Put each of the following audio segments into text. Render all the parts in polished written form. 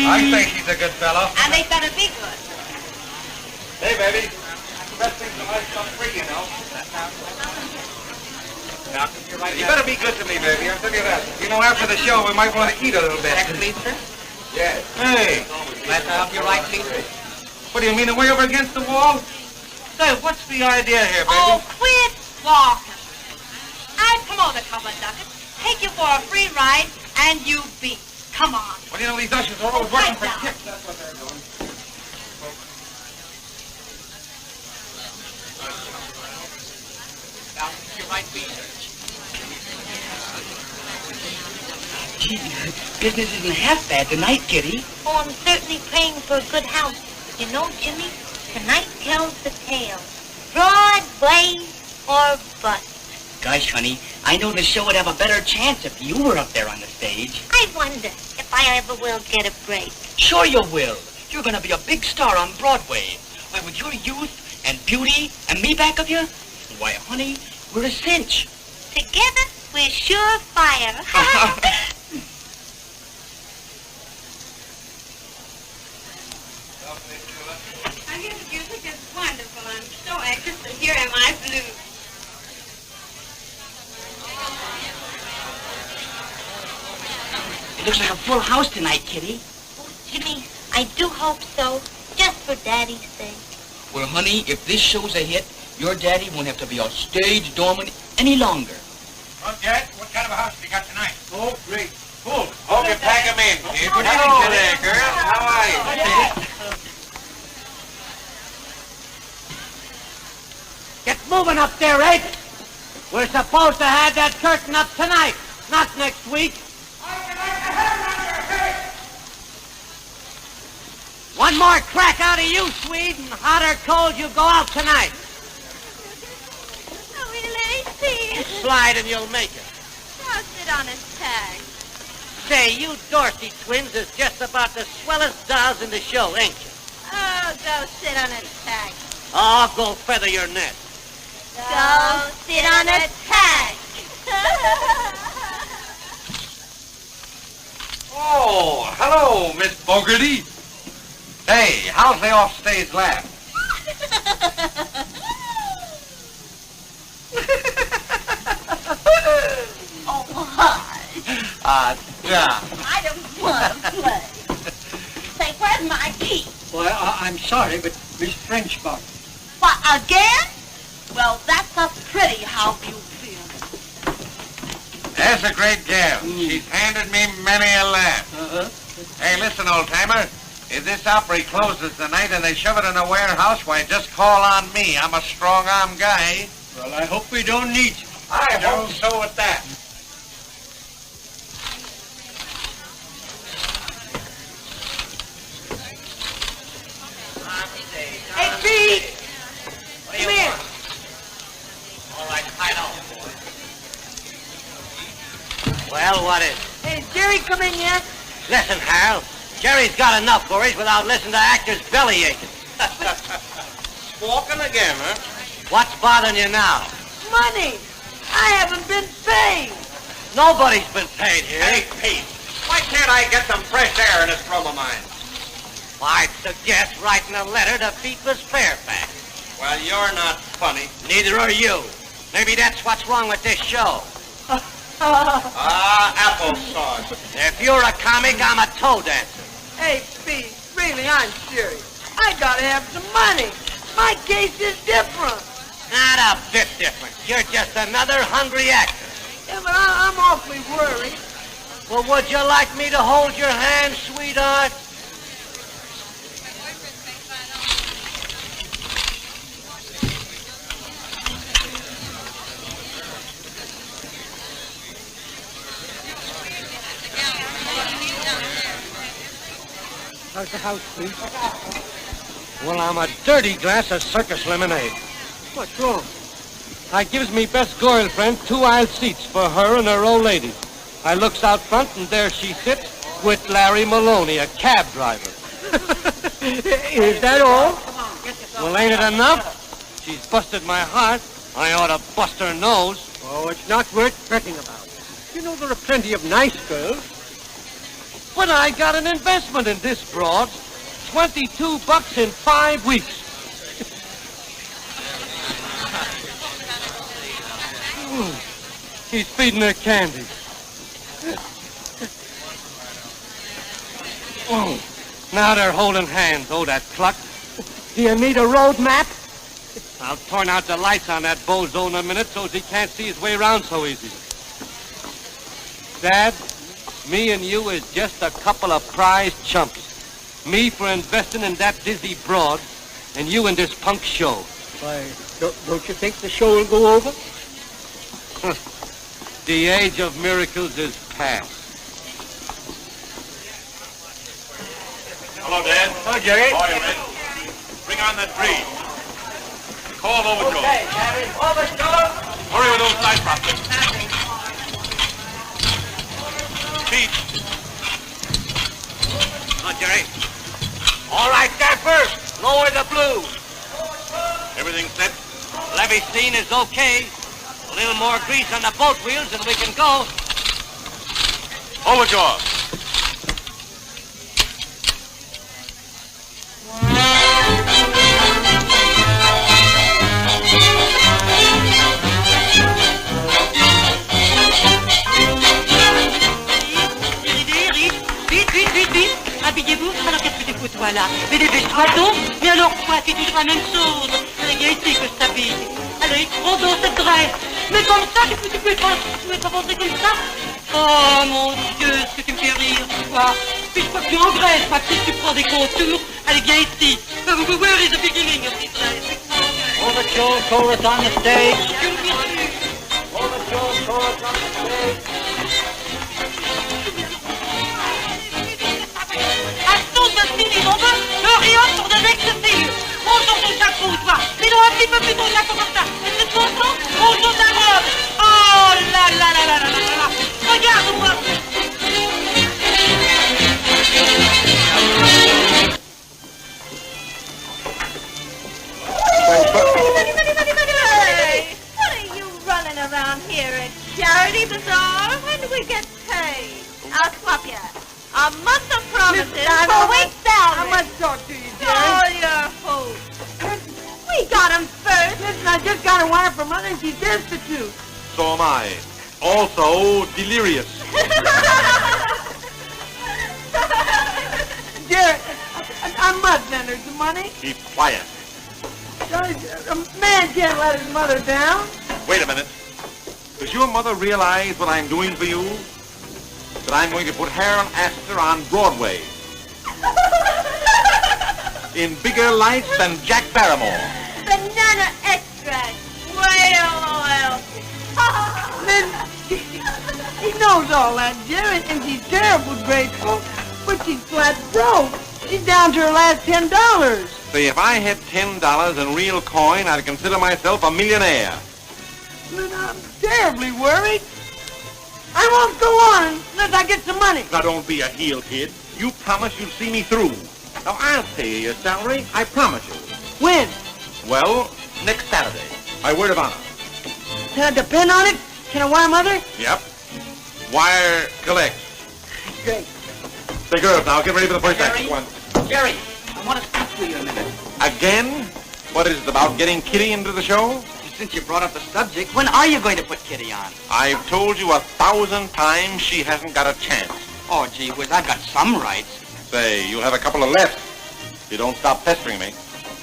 I think he's a good fellow. And they better be good. Hey, baby. best thing to buy stuff free, you know. Now, you better be good to me, baby. I'll tell you that. You know, after the show, we might want to eat a little bit. Next week, sir? Yes. Hey. Glad to help you right, please. What do you mean, way over against the wall? Say, what's the idea here, baby? Oh, quit walking. I'd promote a couple of ducats, take you for a free ride, and you beat. Come on. Well, you know, these ushers are always working for Right down. tips. That's what they're doing. You're right, please. Gee, business isn't half bad tonight, Kitty. Oh, I'm certainly praying for a good house. You know, Jimmy, tonight tells the tale. Broadway or bust. Gosh, honey, I know the show would have a better chance if you were up there on the stage. I wonder if I ever will get a break. Sure you will. You're going to be a big star on Broadway. Why, with your youth and beauty and me back of you, why, honey, we're a cinch. Together, we're sure fire. I hear the music is wonderful. I'm so anxious to hear M.I. Blues. It looks like a full house tonight, Kitty. Oh, Jimmy, I do hope so, just for Daddy's sake. Well, honey, if this show's a hit, your daddy won't have to be a stage doorman any longer. Well, Dad, what kind of a house have you got tonight? Oh, great. Full. Okay, pack them in, kid. Good Hello. evening today, girl. How are you? Get moving up there, Ed. We're supposed to have that curtain up tonight, not next week. One more crack out of you, Swede, and hot or cold, you go out tonight. Oh, we let him see. Slide and you'll make it. I'll sit on his tag. Say, you Dorsey twins is just about the swellest dolls in the show, ain't you? Oh, go sit on his tag. Oh, go feather your nest. Go sit on a tag. Oh, hello, Miss Bogarty. Hey, how's the offstage laugh? Oh, hi. Yeah. I don't want to play. Say, where's my key? Well, I'm sorry, but Miss French got it. What, again? Well, that's a pretty how you feel. That's a great gal. She's handed me many a laugh. Uh-huh. Hey, listen, old-timer. If this Opry closes tonight and they shove it in a warehouse, why, just call on me. I'm a strong-arm guy. Well, I hope we don't need you. I hope so at that. Hey, Pete! Come here. All right, hide on. Well, what is it? Hey, Jerry come in yet? Listen, Hal. Jerry's got enough worries without listening to actors belly aching. Walking again, huh? What's bothering you now? Money! I haven't been paid! Nobody's been paid here. Hey, Pete, why can't I get some fresh air in this room of mine? I'd suggest writing a letter to Beatrice Fairfax. Well, you're not funny. Neither are you. Maybe that's what's wrong with this show. Applesauce. If you're a comic, I'm a toe dancer. Hey, Pete, really, I'm serious. I gotta have some money. My case is different. Not a bit different. You're just another hungry actor. Yeah, but I'm awfully worried. Well, would you like me to hold your hand, sweetheart? How's the house, please? Well, I'm a dirty glass of circus lemonade. What's wrong? I gives me best girlfriend 2 aisle seats for her and her old lady. I looks out front, and there she sits with Larry Maloney, a cab driver. Is that all? Well, ain't it enough? She's busted my heart. I ought to bust her nose. Oh, it's not worth fretting about. You know, there are plenty of nice girls. But I got an investment in this broad. $22 in 5 weeks. He's feeding her candy. Oh, now they're holding hands. Oh, that cluck. Do you need a road map? I'll turn out the lights on that bozo in a minute so he can't see his way around so easy. Dad, me and you is just a couple of prize chumps. Me for investing in that dizzy broad, and you in this punk show. Why, don't you think the show will go over? The age of miracles is past. Hello, Dad. Hello, Jerry. How are you, Red? Bring on that tree. Call Overjoy. Hey, Jerry. Overjoy. Hurry with those light prospects. Pete. Oh, Jerry. All right, Dapper. Lower the blue. Everything set? Levee scene is okay. A little more grease on the boat wheels and we can go. Overjoy. Vite. Habillez-vous. Alors qu'est-ce que tu fous, toi, là? Mais dépêche-toi donc. Mais alors quoi? C'est toujours la même chose. C'est bien ici que je t'habille. Allez, prends donc cette dresse. Mais comme ça, tu peux pas penser comme ça? Oh, mon Dieu, ce que tu me fais rire, toi. Puis je crois que tu engraisses, ma petite, tu prends des contours. Allez, viens ici. Where is the beginning of this dress? Overture chorus on the stage. Overjoy, chorus on the stage. Les nombreux, le rayon sur de l'excessif. Bonjour ton chapeau, toi. Mets-le un petit peu plus ton chapeau comme ça. Et tu te concentres, bonjour ta robe. Oh là là là là là là là. Regarde-moi. Hey, what are you running around here at Charity Bazaar? When do we get paid? I'll swap you. A month of promises for a week's salary. I must talk to you, Jerry. All your hopes. We got him first. Listen, I just got a wire from Mother and she's destitute. So am I. Also delirious. Jerry, I must lend her some money. Keep quiet. A man can't let his mother down. Wait a minute. Does your mother realize what I'm doing for you? That I'm going to put Harold Astor on Broadway. In bigger lights than Jack Barrymore. Banana extract. Whale oil. Then he knows all that, Jerry, and she's terrible grateful, but she's flat broke. She's down to her last $10. See, if I had $10 in real coin, I'd consider myself a millionaire. But I'm terribly worried. I won't go on unless I get some money. Now, don't be a heel, kid. You promised you'd see me through. Now, I'll pay you your salary. I promise you. When? Well, next Saturday. My word of honor. Can I depend on it? Can I wire Mother? Yep. Wire collect. Great. Say, girls, now get ready for the first act. Jerry? Go on. Jerry, I want to speak to you a minute. Again? What is it, about getting Kitty into the show? Since you brought up the subject, when are you going to put Kitty on? I've told you 1,000 times she hasn't got a chance. Oh, gee whiz, I've got some rights. Say, you'll have a couple of left. You don't stop pestering me.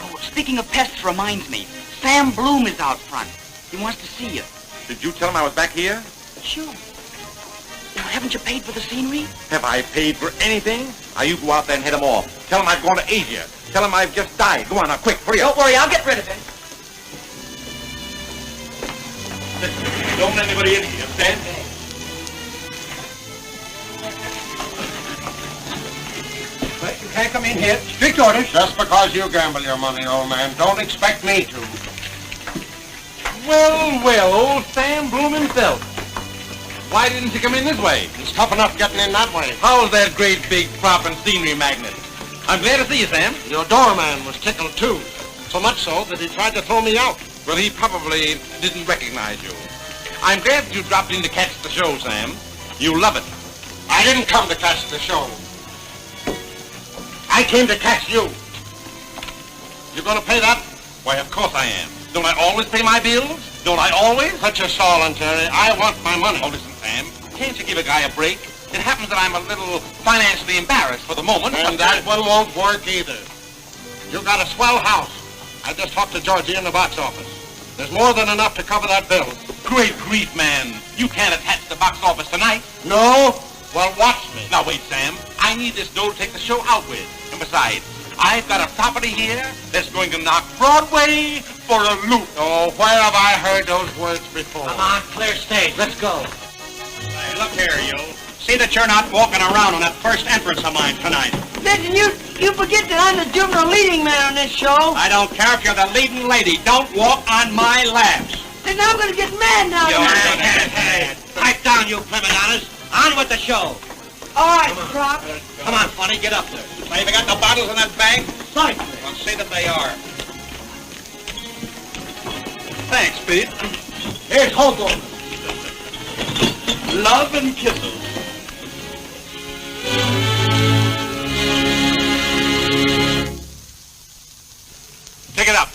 Oh, speaking of pests reminds me, Sam Bloom is out front. He wants to see you. Did you tell him I was back here? Sure. Now, haven't you paid for the scenery? Have I paid for anything? Now, you go out there and head him off. Tell him I've gone to Asia. Tell him I've just died. Go on, now, quick, hurry up. Don't worry, I'll get rid of him. Listen, don't let anybody in here, understand? But you can't come in here. Strict orders. Just because you gamble your money, old man, don't expect me to. Well, old Sam Bloom himself. Why didn't you come in this way? It's tough enough getting in that way. How's that great big prop and scenery magnet? I'm glad to see you, Sam. Your doorman was tickled, too. So much so that he tried to throw me out. Well, he probably didn't recognize you. I'm glad that you dropped in to catch the show, Sam. You love it. I didn't come to catch the show. I came to catch you. You gonna pay that? Why, of course I am. Don't I always pay my bills? Don't I always? Put your stall in, Terry. I want my money. Oh, listen, Sam. Can't you give a guy a break? It happens that I'm a little financially embarrassed for the moment. And that one won't work either. You got a swell house. I just talked to Georgie in the box office. There's more than enough to cover that bill. Great grief, man. You can't attach the box office tonight. No? Well, watch me. Now, wait, Sam. I need this dough to take the show out with. And besides, I've got a property here that's going to knock Broadway for a loop. Oh, where have I heard those words before? Come on, clear stage. Let's go. Hey, look here, you. See that you're not walking around on that first entrance of mine tonight. Listen, you forget that I'm the juvenile leading man on this show. I don't care if you're the leading lady. Don't walk on my laps. And I'm going to get mad now. Hey, pipe down, you prima donnas. On with the show. All right, Croc. Come on, Funny, get up there. Say, you got the bottles in that bag? Sorry. Well, see that they are. Thanks, Pete. Here's Hobo. Love and kisses. Pick it up.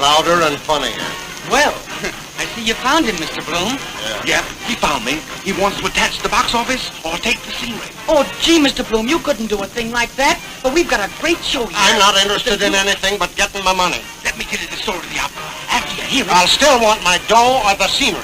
Louder and funnier. Well, I see you found him, Mr. Bloom. Yep, he found me. He wants to attach the box office or take the scenery. Oh, gee, Mr. Bloom, you couldn't do a thing like that. But we've got a great show here. I'm not interested in anything but getting my money. Let me get it sold to the opera. After you hear it. I'll still want my dough or the scenery.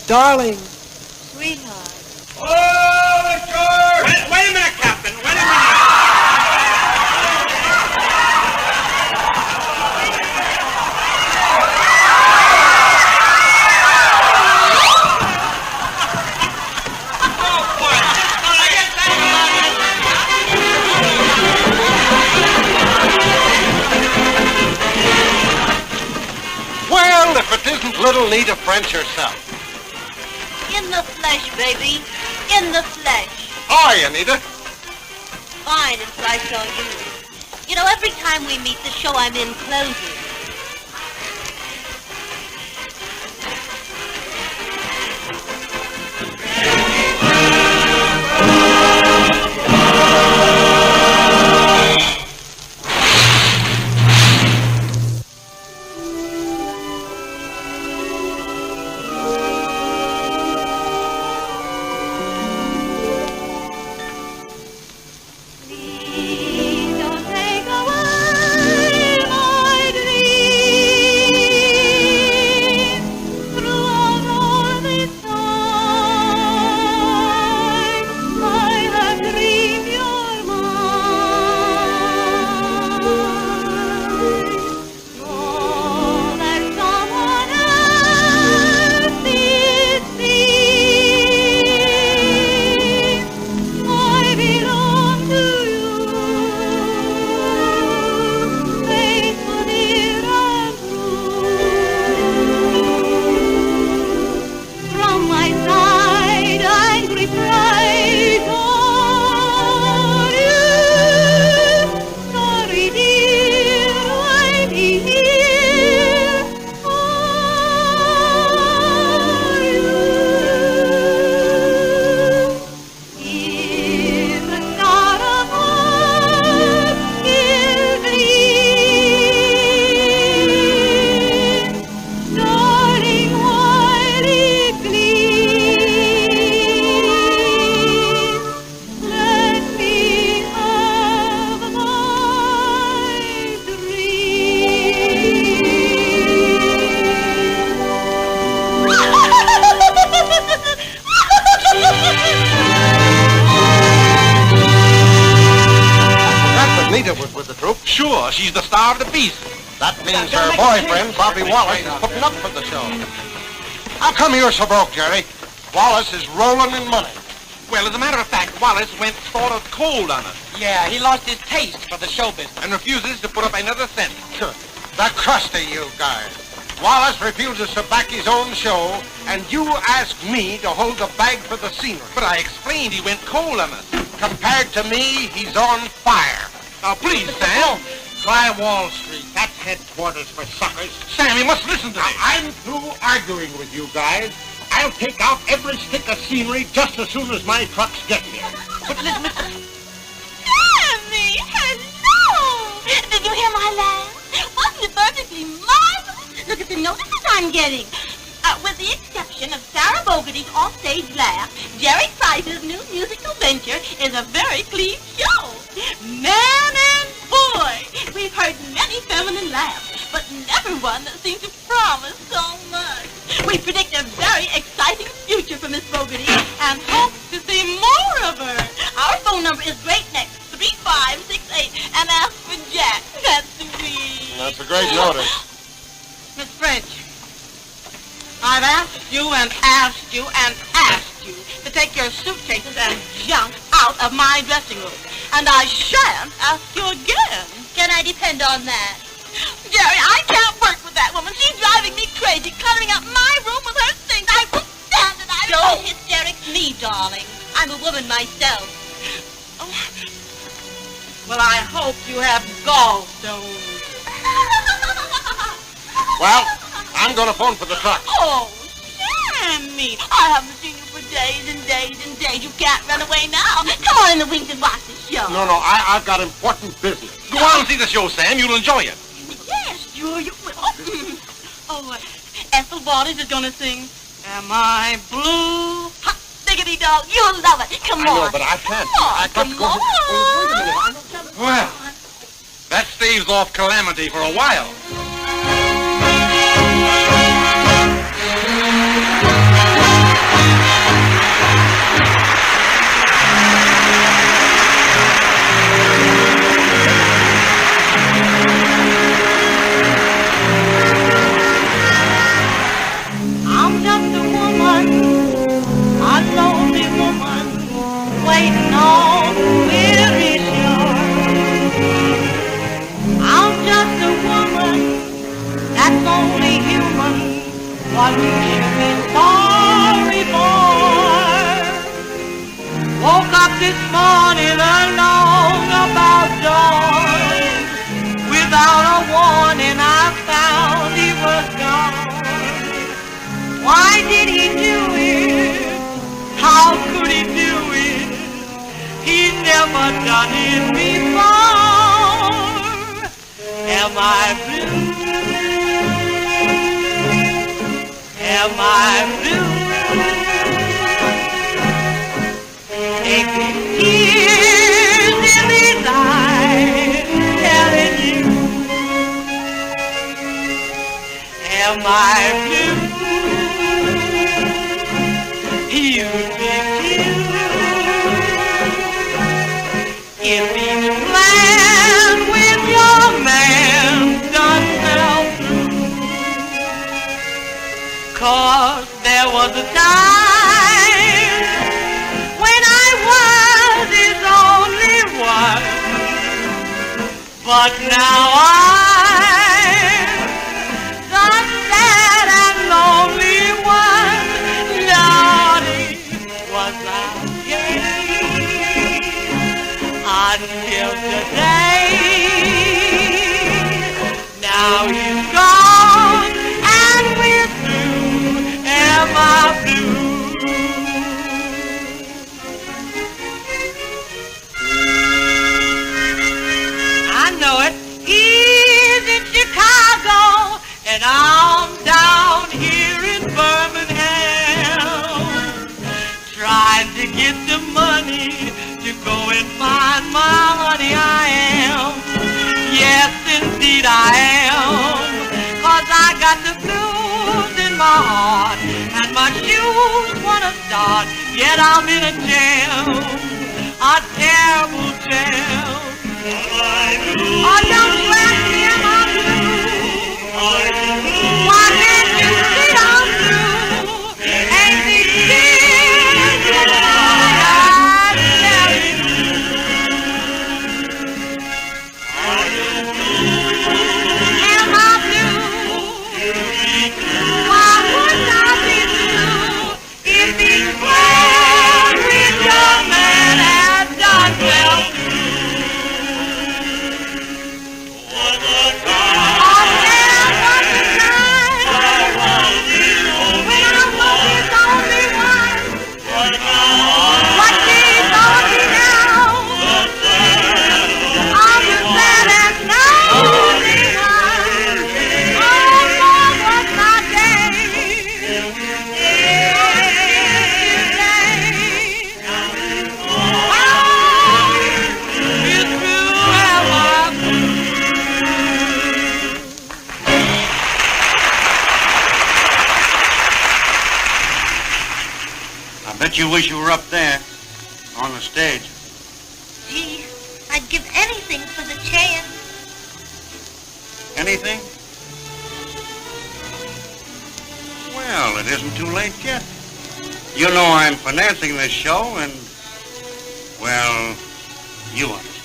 Darling. Sweetheart. Oh, George! Wait a minute, Captain. Wait a minute. Well, if it isn't little Nita French herself. In the flesh, baby. In the flesh. How are you, Nita? Fine until I saw you. You know, every time we meet, the show I'm in closes. Sure, she's the star of the piece. That means her boyfriend, Bobby Wallace, is putting up for the show. How come you're so broke, Jerry? Wallace is rolling in money. Well, as a matter of fact, Wallace went sort of cold on us Yeah, he lost his taste for the show business. and refuses to put up another cent. The crust of you guys. Wallace refuses to back his own show, and you ask me to hold the bag for the scenery. But I explained he went cold on us. Compared to me, he's on fire. Now, please, Sam. Try Wall Street. That's headquarters for suckers. Sam, you must listen to me. I'm through arguing with you guys. I'll take out every stick of scenery just as soon as my trucks get here. But listen, Sammy, hello! Did you hear my laugh? Wasn't it perfectly marvelous? Look at the notices I'm getting. With the exception of Sarah Bogarty's offstage laugh, Jerry Price's new musical venture is a very clean show. Man and boy, we've heard many feminine laughs, but never one that seemed to promise so much. We predict a very exciting future for Miss Bogarty and hope to see more of her. Our phone number is Great Next 3568 and ask for Jack. That's me. That's a great notice. Miss French, I've asked you and asked you and asked you to take your suitcases and junk out of my dressing room. And I shan't ask you again. Can I depend on that? Jerry, I can't work with that woman. She's driving me crazy, cluttering up my room with her things. I won't stand it. Don't hysterics me, darling. I'm a woman myself. Oh. Well, I hope you have gallstones. Well, I'm going to phone for the truck. Oh, Sammy, I haven't seen you for days and days and days. You can't run away now. Come on in the wings and watch the show. No, I've got important business. Go on and see the show, Sam. You'll enjoy it. Yes, sure you will. Ethel Waters is going to sing, Am I Blue? Hot diggity dog. You'll love it. Come on. I know, but I can't. I've got to go. Oh, wait a minute. Well, that staves off calamity for a while. what you should be sorry for. Woke up this morning alone about dawn. Without a warning, I found he was gone. Why did he do it? How could he do it? He's never done it before. Am I blue? Am I blue? Ain't it tears in his eyes telling you? Am I blue? You'd be blue if each plan with your man done fell through. 'Cause there was a time when I was his only one, but now I'm the sad and lonely one. Lordy, was I gay until today. Now he's gone and we're through. Am I blue? I know it. He's in Chicago and I'm down here in Birmingham, trying to get the money to go and find my honey. I am, yes indeed I am, 'cause I got the blues in my heart and my shoes wanna start, yet I'm in a jam, a terrible jam. Oh, don't you ask me am I blue? Why can't you see I'm blue? Ain't these tears in my eyes telling you? Am I blue? Why wouldn't I be blue if each plan with your man had done well? You wish you were up there, on the stage. Gee, I'd give anything for the chance. Anything? Well, it isn't too late yet. You know I'm financing this show, and, well, you understand.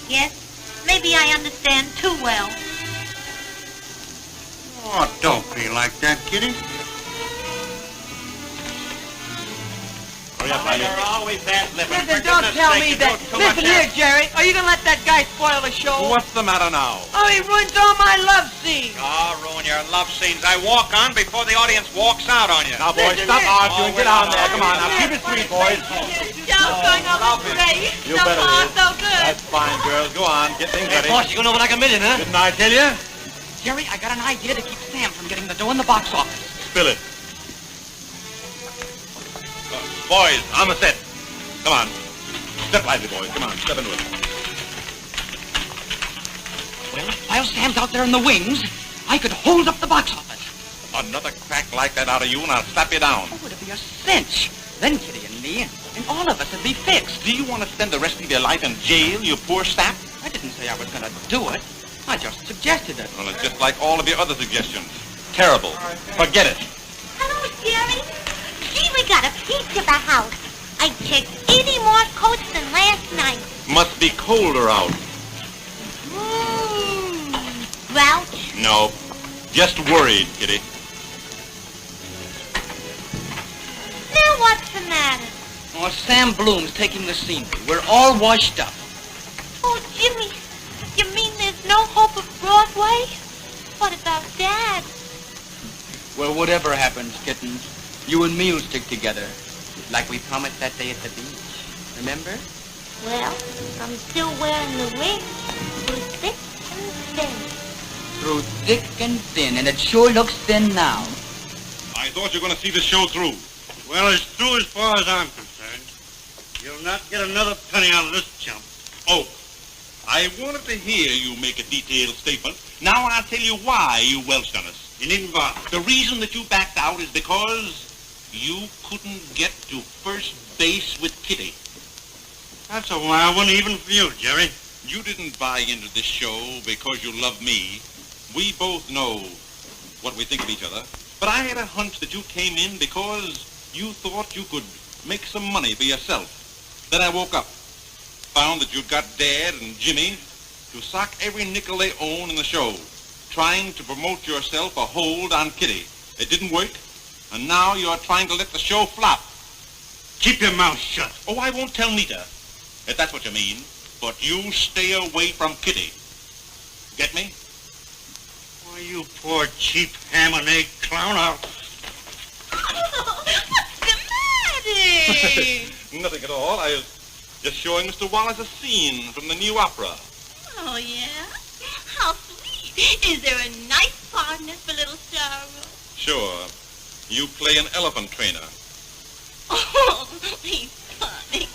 Yes, maybe I understand too well. Oh, don't be like that, Kitty. You're always ad-libbing. Listen, don't tell me that. Listen here, Jerry. Are you going to let that guy spoil the show? What's the matter now? Oh, he ruins all my love scenes. Oh, ruin your love scenes. I walk on before the audience walks out on you. Now, boys, stop arguing. Get on there. Come on, now. Keep it sweet, boys. Show's going over great. You So better far, be. so good. That's fine, girls. Go on. Get things ready. Boss, you're going over like a million, huh? Didn't I tell you? Jerry, I got an idea to keep Sam from getting the dough in the box office. Spill it. Boys, on the set. Come on. Step lively, boys. Come on. Step into it. Well, while Sam's out there in the wings, I could hold up the box office. Another crack like that out of you, and I'll slap you down. Oh, it'd be a cinch. Then Kitty and me and all of us would be fixed. Do you want to spend the rest of your life in jail, you poor sap? I didn't say I was going to do it. I just suggested it. Well, it's just like all of your other suggestions. Terrible. Forget it. Hello, Jerry. Gee, we got a peach of a house. I checked 80 more coats than last night. Must be colder out. Grouch? No. Just worried, Kitty. Oh, Sam Bloom's taking the scenery. We're all washed up. Oh, Jimmy, you mean there's no hope of Broadway? What about Dad? Well, whatever happens, kittens, you and me'll stick together. Like we promised that day at the beach. Remember? Well, I'm still wearing the ring through thick and thin. Through thick and thin, and it sure looks thin now. I thought you were going to see the show through. Well, it's through as far as I'm concerned. You'll not get another penny out of this chump. Oh, I wanted to hear you make a detailed statement. Now I'll tell you why you welched on us. You needn't bother. The reason that you backed out is because you couldn't get to first base with Kitty. That's a wild one even for you, Jerry. You didn't buy into this show because you love me. We both know what we think of each other. But I had a hunch that you came in because you thought you could make some money for yourself. Then I woke up, found that you'd got Dad and Jimmy to sock every nickel they own in the show, trying to promote yourself a hold on Kitty. It didn't work, and now you're trying to let the show flop. Keep your mouth shut. Oh, I won't tell Nita, if that's what you mean, but you stay away from Kitty. Get me? Why, you poor cheap ham and egg clown. Oh, what's the matter? Nothing at all. I was just showing Mr. Wallace a scene from the new opera. Oh, yeah? How sweet. Is there a nice partner for little Sarah? Sure. You play an elephant trainer. Oh, he's funny.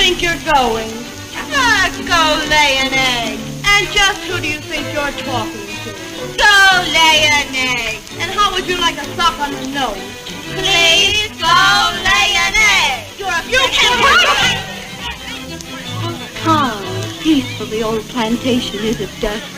think you're going? Go lay an egg. And just who do you think you're talking to? Go lay an egg. And how would you like a sock on the nose? Please go lay an egg. You can hurry. Calm, peaceful, the old plantation is at dusk.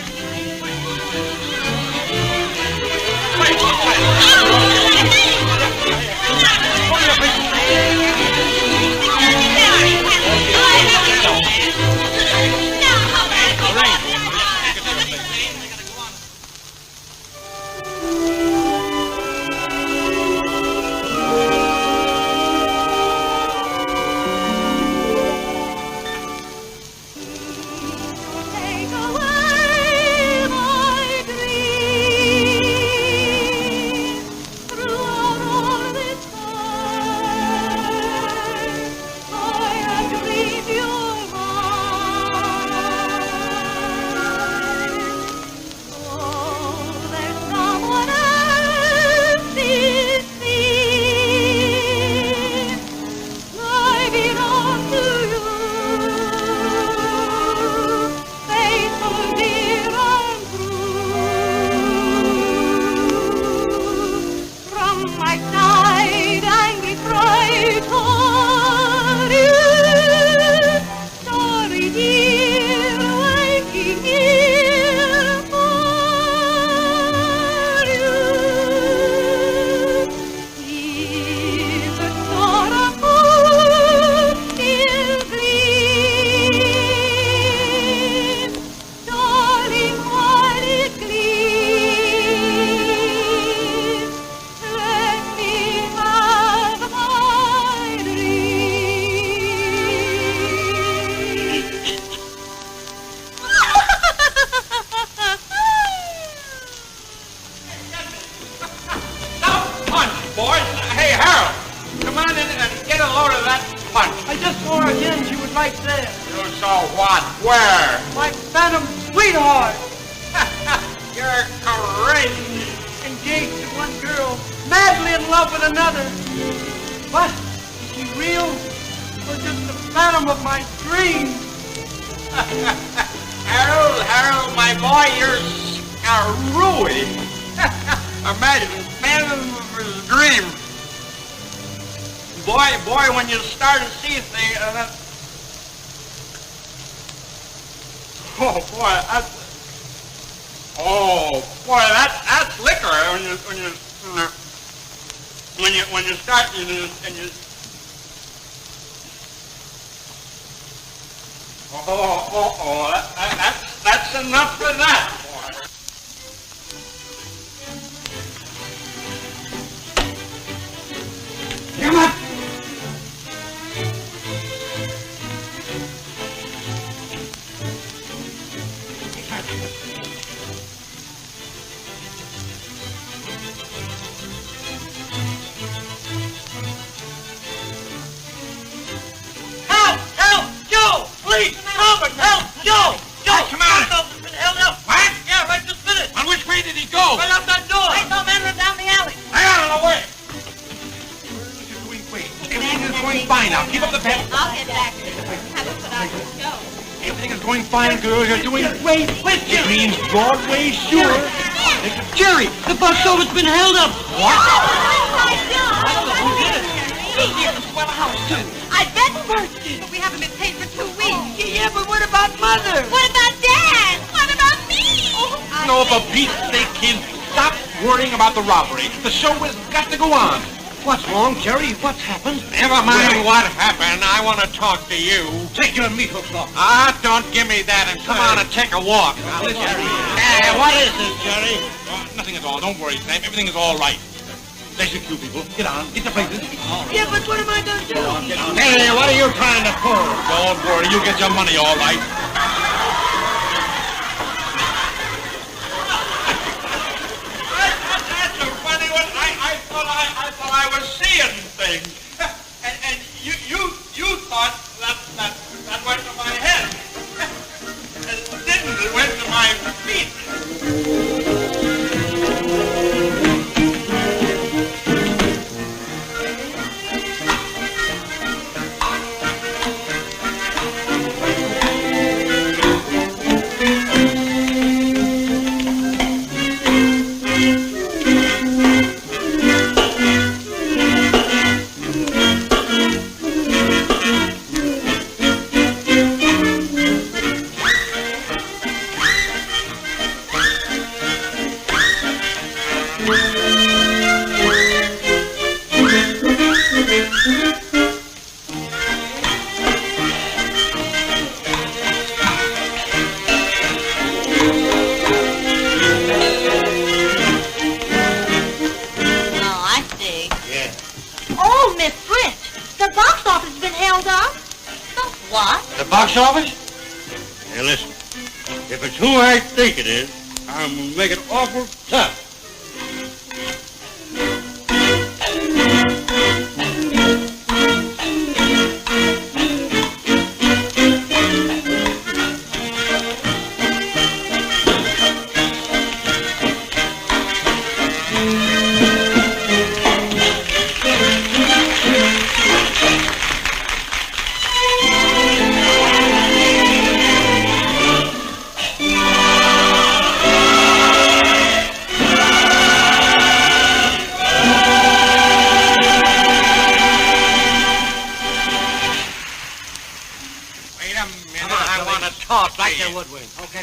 That's enough for that, boy. Come on. Help! Help! Joe! Please! Help! Help! Joe! Joe! Come on! Help! Been held up! What? Yeah, right this minute! On which way did he go? Right out that door! I saw men run down the alley! Hang out of the way! You're doing great. Everything is going fine now. Keep up the pep. I'll get back to you. Have it put on the show. Everything is going fine, girls. You're doing great. Wait, It means Broadway, sure. Jerry! The bus over's been held up! What? Who did it? Here, the swell house, too. I bet Bursty. But we haven't been paid for 2 weeks. Yeah, but what about Mother? What about Dad? What about me? No, for Pete's sake, kids, stop worrying about the robbery. The show has got to go on. What's wrong, Jerry? What's happened? Never mind what happened. I want to talk to you. Take your meat hooks off. Don't give me that and come on and take a walk. Now, listen. Hey, what is this, Jerry? Nothing at all. Don't worry, Sam. Everything is all right. There's your cue, people. Get on. Get the places. Yeah, but what am I going to do? Get on. Hey, what are you trying to pull? Don't worry. You get your money all right. That's a funny one. I thought I was seeing things. And you thought that went to my head. It didn't. It went to my feet. Oh, Miss Britt, the box office has been held up. The what? The box office? Hey, listen. If it's who I think it is, I'm going to make it awful tough.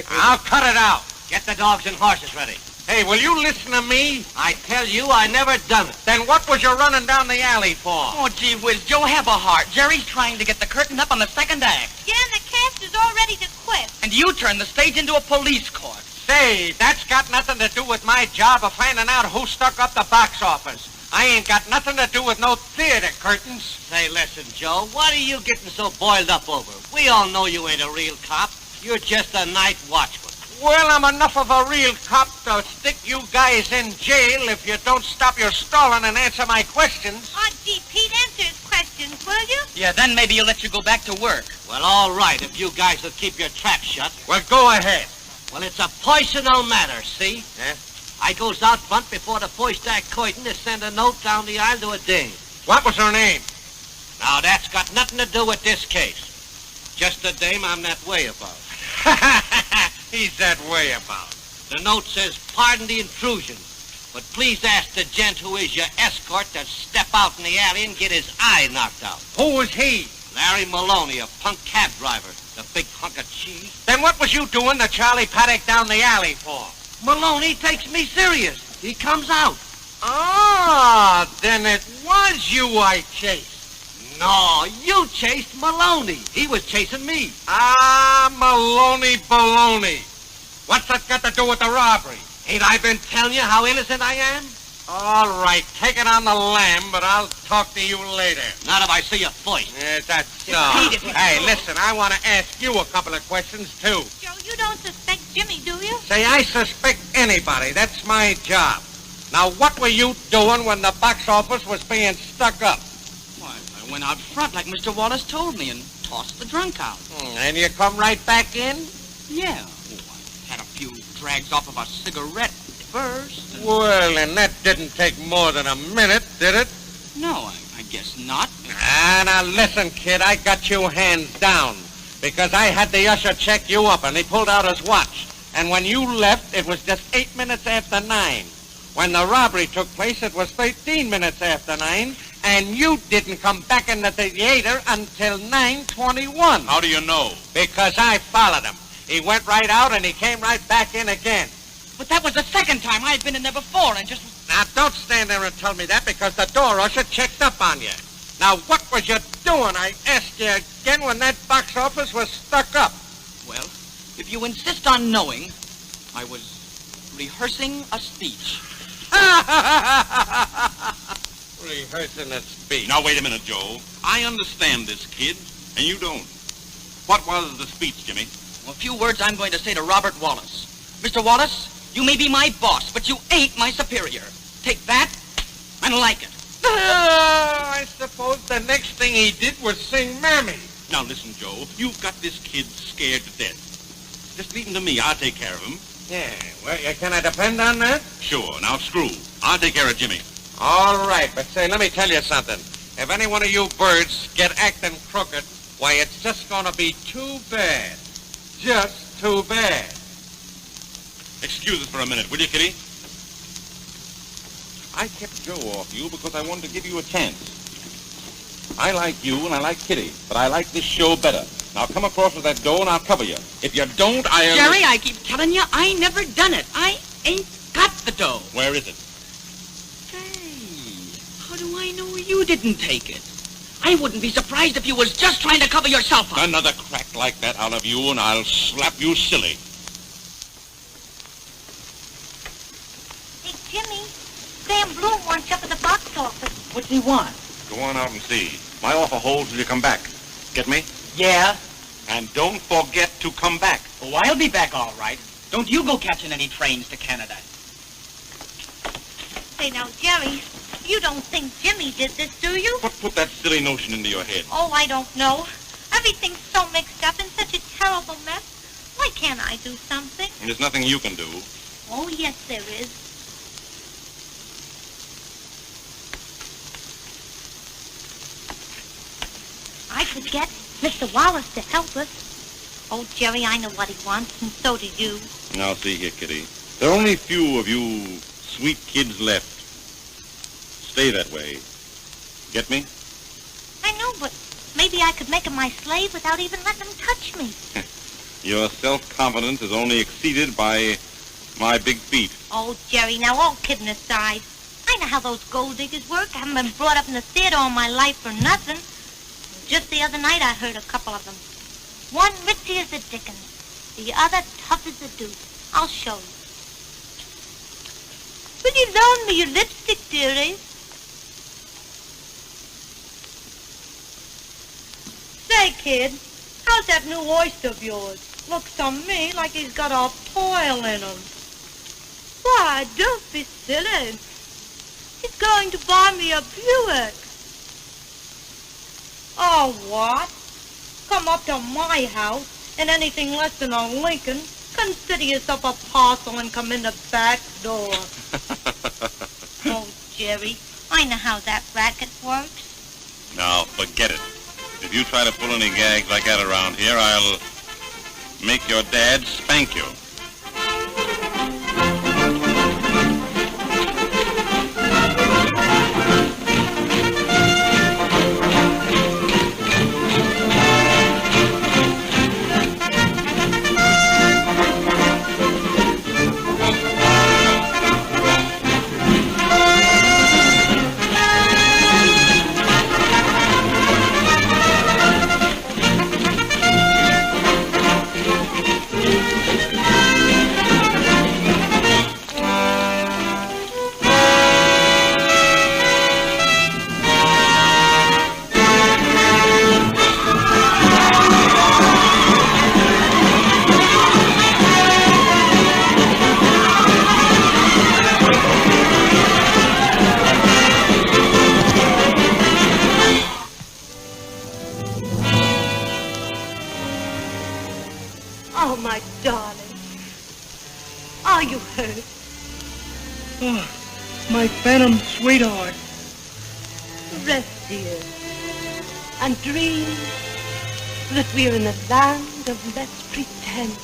I'll cut it out. Get the dogs and horses ready. Hey, will you listen to me? I tell you, I never done it. Then what was you running down the alley for? Oh, gee whiz, Joe, have a heart. Jerry's trying to get the curtain up on the second act. Yeah, and the cast is all ready to quit. And you turn the stage into a police court. Say, that's got nothing to do with my job of finding out who stuck up the box office. I ain't got nothing to do with no theater curtains. Say, listen, Joe, what are you getting so boiled up over? We all know you ain't a real cop. You're just a night watchman. Well, I'm enough of a real cop to stick you guys in jail if you don't stop your stalling and answer my questions. Oh, gee, Pete, answer his questions, will you? Yeah, then maybe he'll let you go back to work. Well, all right, if you guys will keep your trap shut. Well, go ahead. Well, it's a personal matter, see? Yeah? I goes out front before the first act curtain to send a note down the aisle to a dame. What was her name? Now, that's got nothing to do with this case. Just a dame I'm that way about. He's that way about. The note says, pardon the intrusion, but please ask the gent who is your escort to step out in the alley and get his eye knocked out. Who was he? Larry Maloney, a punk cab driver, the big hunk of cheese. Then what was you doing to Charlie Paddock down the alley for? Maloney takes me serious. He comes out. Ah, then it was you I chased. No, you chased Maloney. He was chasing me. Ah, Maloney baloney. What's that got to do with the robbery? Ain't I been telling you how innocent I am? All right, take it on the lam, but I'll talk to you later. Not if I see you first. Yes, that's so. Pete, Hey, listen, I want to ask you a couple of questions, too. Joe, you don't suspect Jimmy, do you? Say, I suspect anybody. That's my job. Now, what were you doing when the box office was being stuck up? Why, I went out front like Mr. Wallace told me and tossed the drunk out. And you come right back in? Yeah. Oh, I had a few drags off of a cigarette first. And... Well, and that didn't take more than a minute, did it? No, I guess not. Ah, now listen, kid, I got you hands down. Because I had the usher check you up, and he pulled out his watch. And when you left, it was just 8 minutes after 9. When the robbery took place, it was 13 minutes after 9. And you didn't come back in the theater until 9:21. How do you know? Because I followed him. He went right out, and he came right back in again. But that was the second time. I had been in there before and just... Now, don't stand there and tell me that, because the door usher checked up on you. Now, what was you doing? I asked you again when that box office was stuck up. Well, if you insist on knowing, I was rehearsing a speech. Rehearsing a speech. Now, wait a minute, Joe. I understand this, kid, and you don't. What was the speech, Jimmy? Well, a few words I'm going to say to Robert Wallace. Mr. Wallace, you may be my boss, but you ain't my superior. Take that and like it. I suppose the next thing he did was sing Mammy. Now, listen, Joe. You've got this kid scared to death. Just leave him to me. I'll take care of him. Yeah, well, can I depend on that? Sure. Now, screw. I'll take care of Jimmy. All right, but say, let me tell you something. If any one of you birds get acting crooked, why, it's just going to be too bad. Just too bad. Excuse us for a minute, will you, Kitty? I kept Joe off you because I wanted to give you a chance. I like you and I like Kitty, but I like this show better. Now come across with that dough and I'll cover you. If you don't, Jerry, I keep telling you, I never done it. I ain't got the dough. Where is it? do I know you didn't take it? I wouldn't be surprised if you was just trying to cover yourself up. Another crack like that out of you, and I'll slap you silly. Hey, Jimmy, Sam Bloom wants you up at the box office. What's he want? Go on out and see. My offer holds till you come back. Get me? Yeah? And don't forget to come back. Oh, I'll be back all right. Don't you go catching any trains to Canada. Say, now, Jerry, you don't think Jimmy did this, do you? What put that silly notion into your head? Oh, I don't know. Everything's so mixed up in such a terrible mess. Why can't I do something? And there's nothing you can do. Oh, yes, there is. I could get Mr. Wallace to help us. Oh, Jerry, I know what he wants, and so do you. Now, see here, Kitty. There are only few of you sweet kids left. Stay that way. Get me? I know, but maybe I could make him my slave without even letting him touch me. Your self-confidence is only exceeded by my big feet. Oh, Jerry, now all kidding aside, I know how those gold diggers work. I haven't been brought up in the theater all my life for nothing. Just the other night I heard a couple of them. One ritzy as the dickens, the other tough as the deuce. I'll show you. Will you loan me your lipstick, dearie? Say, kid, how's that new oyster of yours? Looks to me like he's got a toil in him. Why, don't be silly. He's going to buy me a Buick. Oh, what? Come up to my house in anything less than a Lincoln, consider yourself a parcel and come in the back door. Oh, Jerry, I know how that racket works. Now, forget it. If you try to pull any gags like that around here, I'll make your dad spank you. Oh, my darling. Are you hurt? Oh, my phantom sweetheart. Rest, dear, and dream that we're in a land of let's pretend.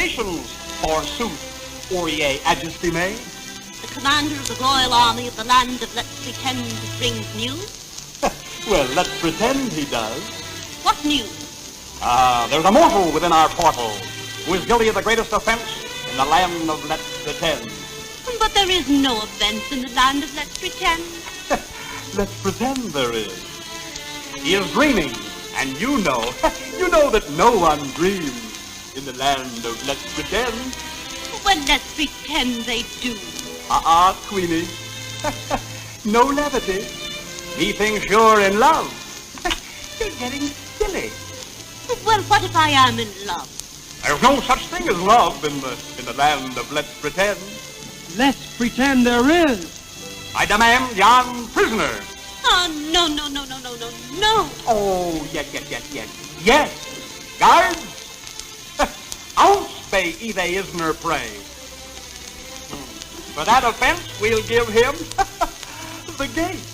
Congratulations, forsooth, Aurier Adjustime. The commander of the Royal Army of the land of Let's Pretend brings news. Well, let's pretend he does. What news? There's a mortal within our portal who is guilty of the greatest offense in the land of Let's Pretend. But there is no offense in the land of Let's Pretend. Let's pretend there is. He is dreaming, and you know that no one dreams in the land of Let's Pretend. Well, let's pretend they do. Queenie. No levity. He thinks you're in love. You're getting silly. Well, what if I am in love? There's no such thing as love in the land of Let's Pretend. Let's pretend there is. I demand Jan prisoner. Oh, no. Oh, yes. Yes. Guards, ounce bay Eve Isner pray. For that offense, we'll give him the gate.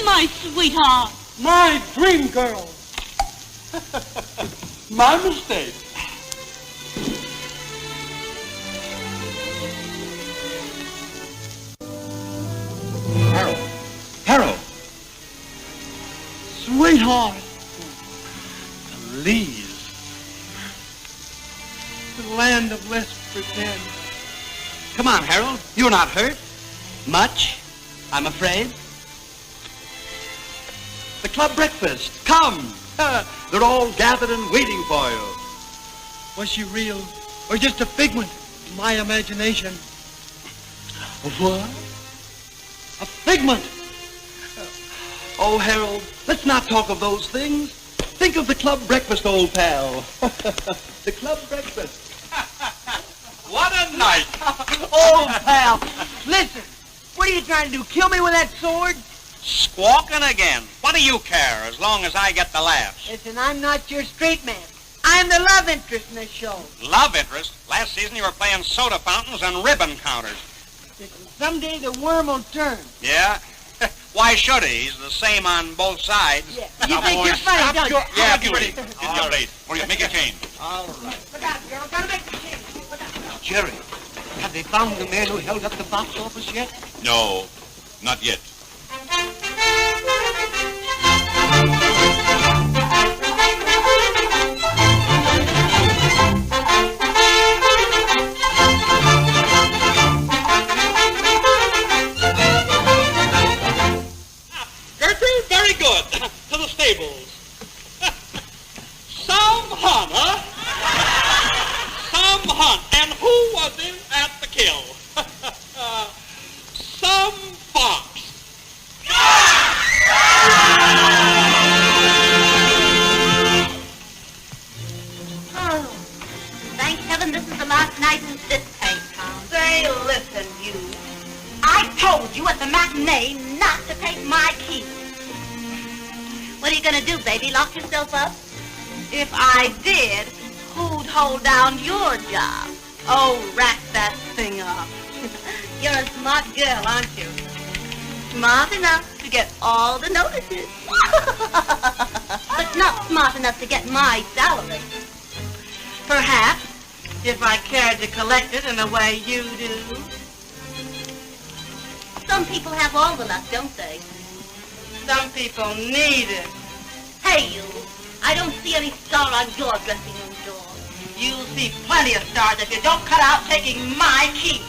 My sweetheart. My dream girl. My mistake. Harold. Sweetheart. Please. The land of Let's Pretend. Come on, Harold. You're not hurt. Much, I'm afraid. The club breakfast. Come. They're all gathered and waiting for you. Was she real or just a figment of my imagination? What? A figment. Oh, Harold, let's not talk of those things. Think of the club breakfast, old pal. The club breakfast. What a night. Old pal, listen. What are you trying to do? Kill me with that sword? Squawking again. What do you care as long as I get the laughs? Listen, I'm not your straight man. I'm the love interest in this show. Love interest? Last season you were playing soda fountains and ribbon counters. Listen, someday the worm will turn. Yeah? Why should he? He's the same on both sides. Yeah. You think you're funny, don't you? Yeah, get ready. Get ready. Make a change. All right. Look out, girl. Gotta make the change. Look out. Now, Jerry, have they found the man who held up the box office yet? No, not yet. Very good. To the stables. Some hunt, huh? Some hunt. And who was in at the kill? Some fox. Oh, thank heaven this is the last night in this tank town. Say, listen, you. I told you at the matinee not to take my key. What are you going to do, baby? Lock yourself up? If I did, who'd hold down your job? Oh, wrap that thing up. You're a smart girl, aren't you? Smart enough to get all the notices. But not smart enough to get my salary. Perhaps, if I cared to collect it in the way you do. Some people have all the luck, don't they? Some people need it. Hey, you. I don't see any star on your dressing room door. You'll see plenty of stars if you don't cut out taking my keys.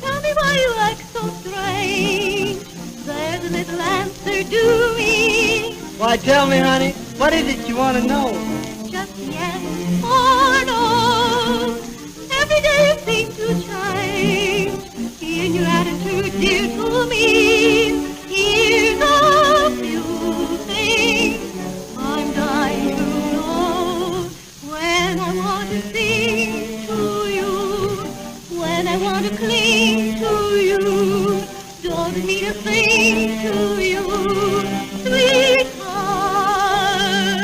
Tell me why you act so strange. There's a little answer to me. Why, tell me, honey, what is it you want to know? Just yes or no. Every day you seem to change in your attitude, dear, to me. Here's a few things I'm dying to know. When I want to sing to you, when I want to cling to you, don't want me to sing to you, sweetheart.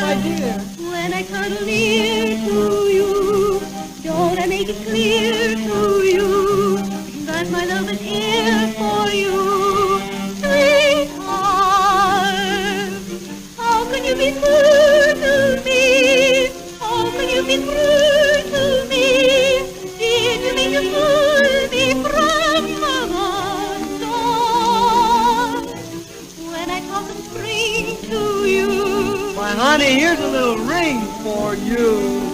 My dear. When I come near to you, don't I make it clear to you that my love is here for you, sweetheart? How can you be true to me? How can you be true to me? Did you mean to fool me from the start? When I come and spring to you, My honey, here's a little ring for you.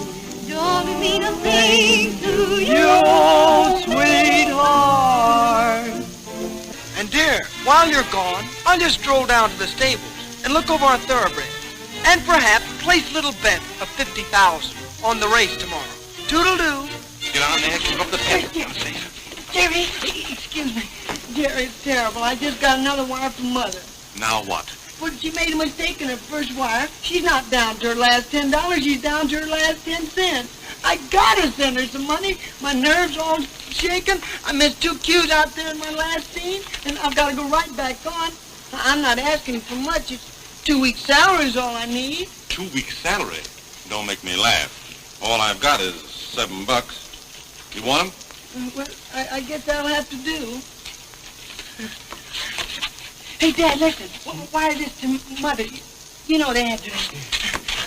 don't you mean to sing to You, you? sweetheart. And dear, while you're gone, I'll just stroll down to the stables and look over our thoroughbred. And perhaps place a little bet of 50,000 on the race tomorrow. Toodle-doo. Get on there, keep up the pace. Jerry, excuse me. Jerry, it's terrible. I just got another wire from Mother. Now what? Well, she made a mistake in her first wire. She's not down to her last $10. She's down to her last 10 cents. I gotta send her some money. My nerves all shaking. I missed 2 cues out there in my last scene, and I've got to go right back on. I'm not asking for much. It's 2 weeks' salary is all I need. 2 weeks' salary? Don't make me laugh. All I've got is $7. You want 'em? Well, I guess that'll have to do. Hey, Dad, listen. Wire this to Mother. You know the address.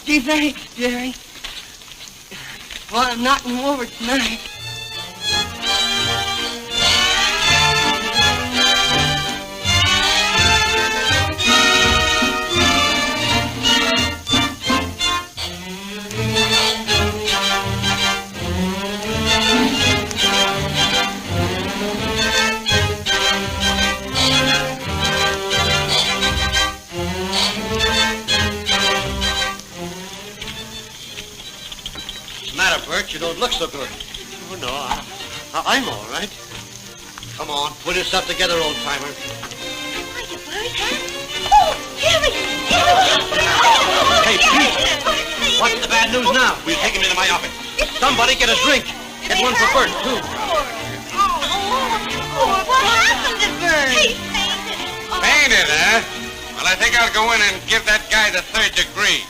Gee, thanks, Jerry. Well, I'm knocking him over tonight. Bert, you don't look so good. Oh, no, I'm all right. Come on, pull yourself together, old-timer. Oh, Jerry! Hey, Pete, what's the bad news now? We'll take him into my office. Somebody get a drink. Get one for Bert, too. What happened to Bert? He fainted. Fainted, huh? Well, I think I'll go in and give that guy the 3rd degree.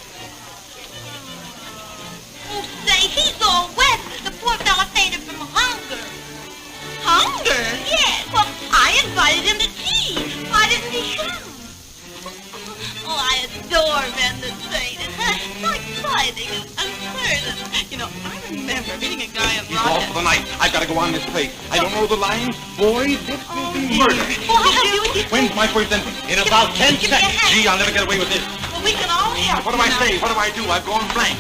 Oh, say, he's all wet. The poor fella fainted from hunger. Hunger? Yes. Well, I invited him to tea. Why didn't he come? Oh, I adore men that faint. It's so exciting and certain. You know, I remember meeting a guy in He's off for the night. I've got to go on this place. I don't know the lines. Boy, this will be murder. Well, I'll help you with this. When's my first entrance? In about 10 Give me a seconds. hand. Gee, I'll never get away with this. Well, we can all help. What do I say? What do I do? I've gone blank.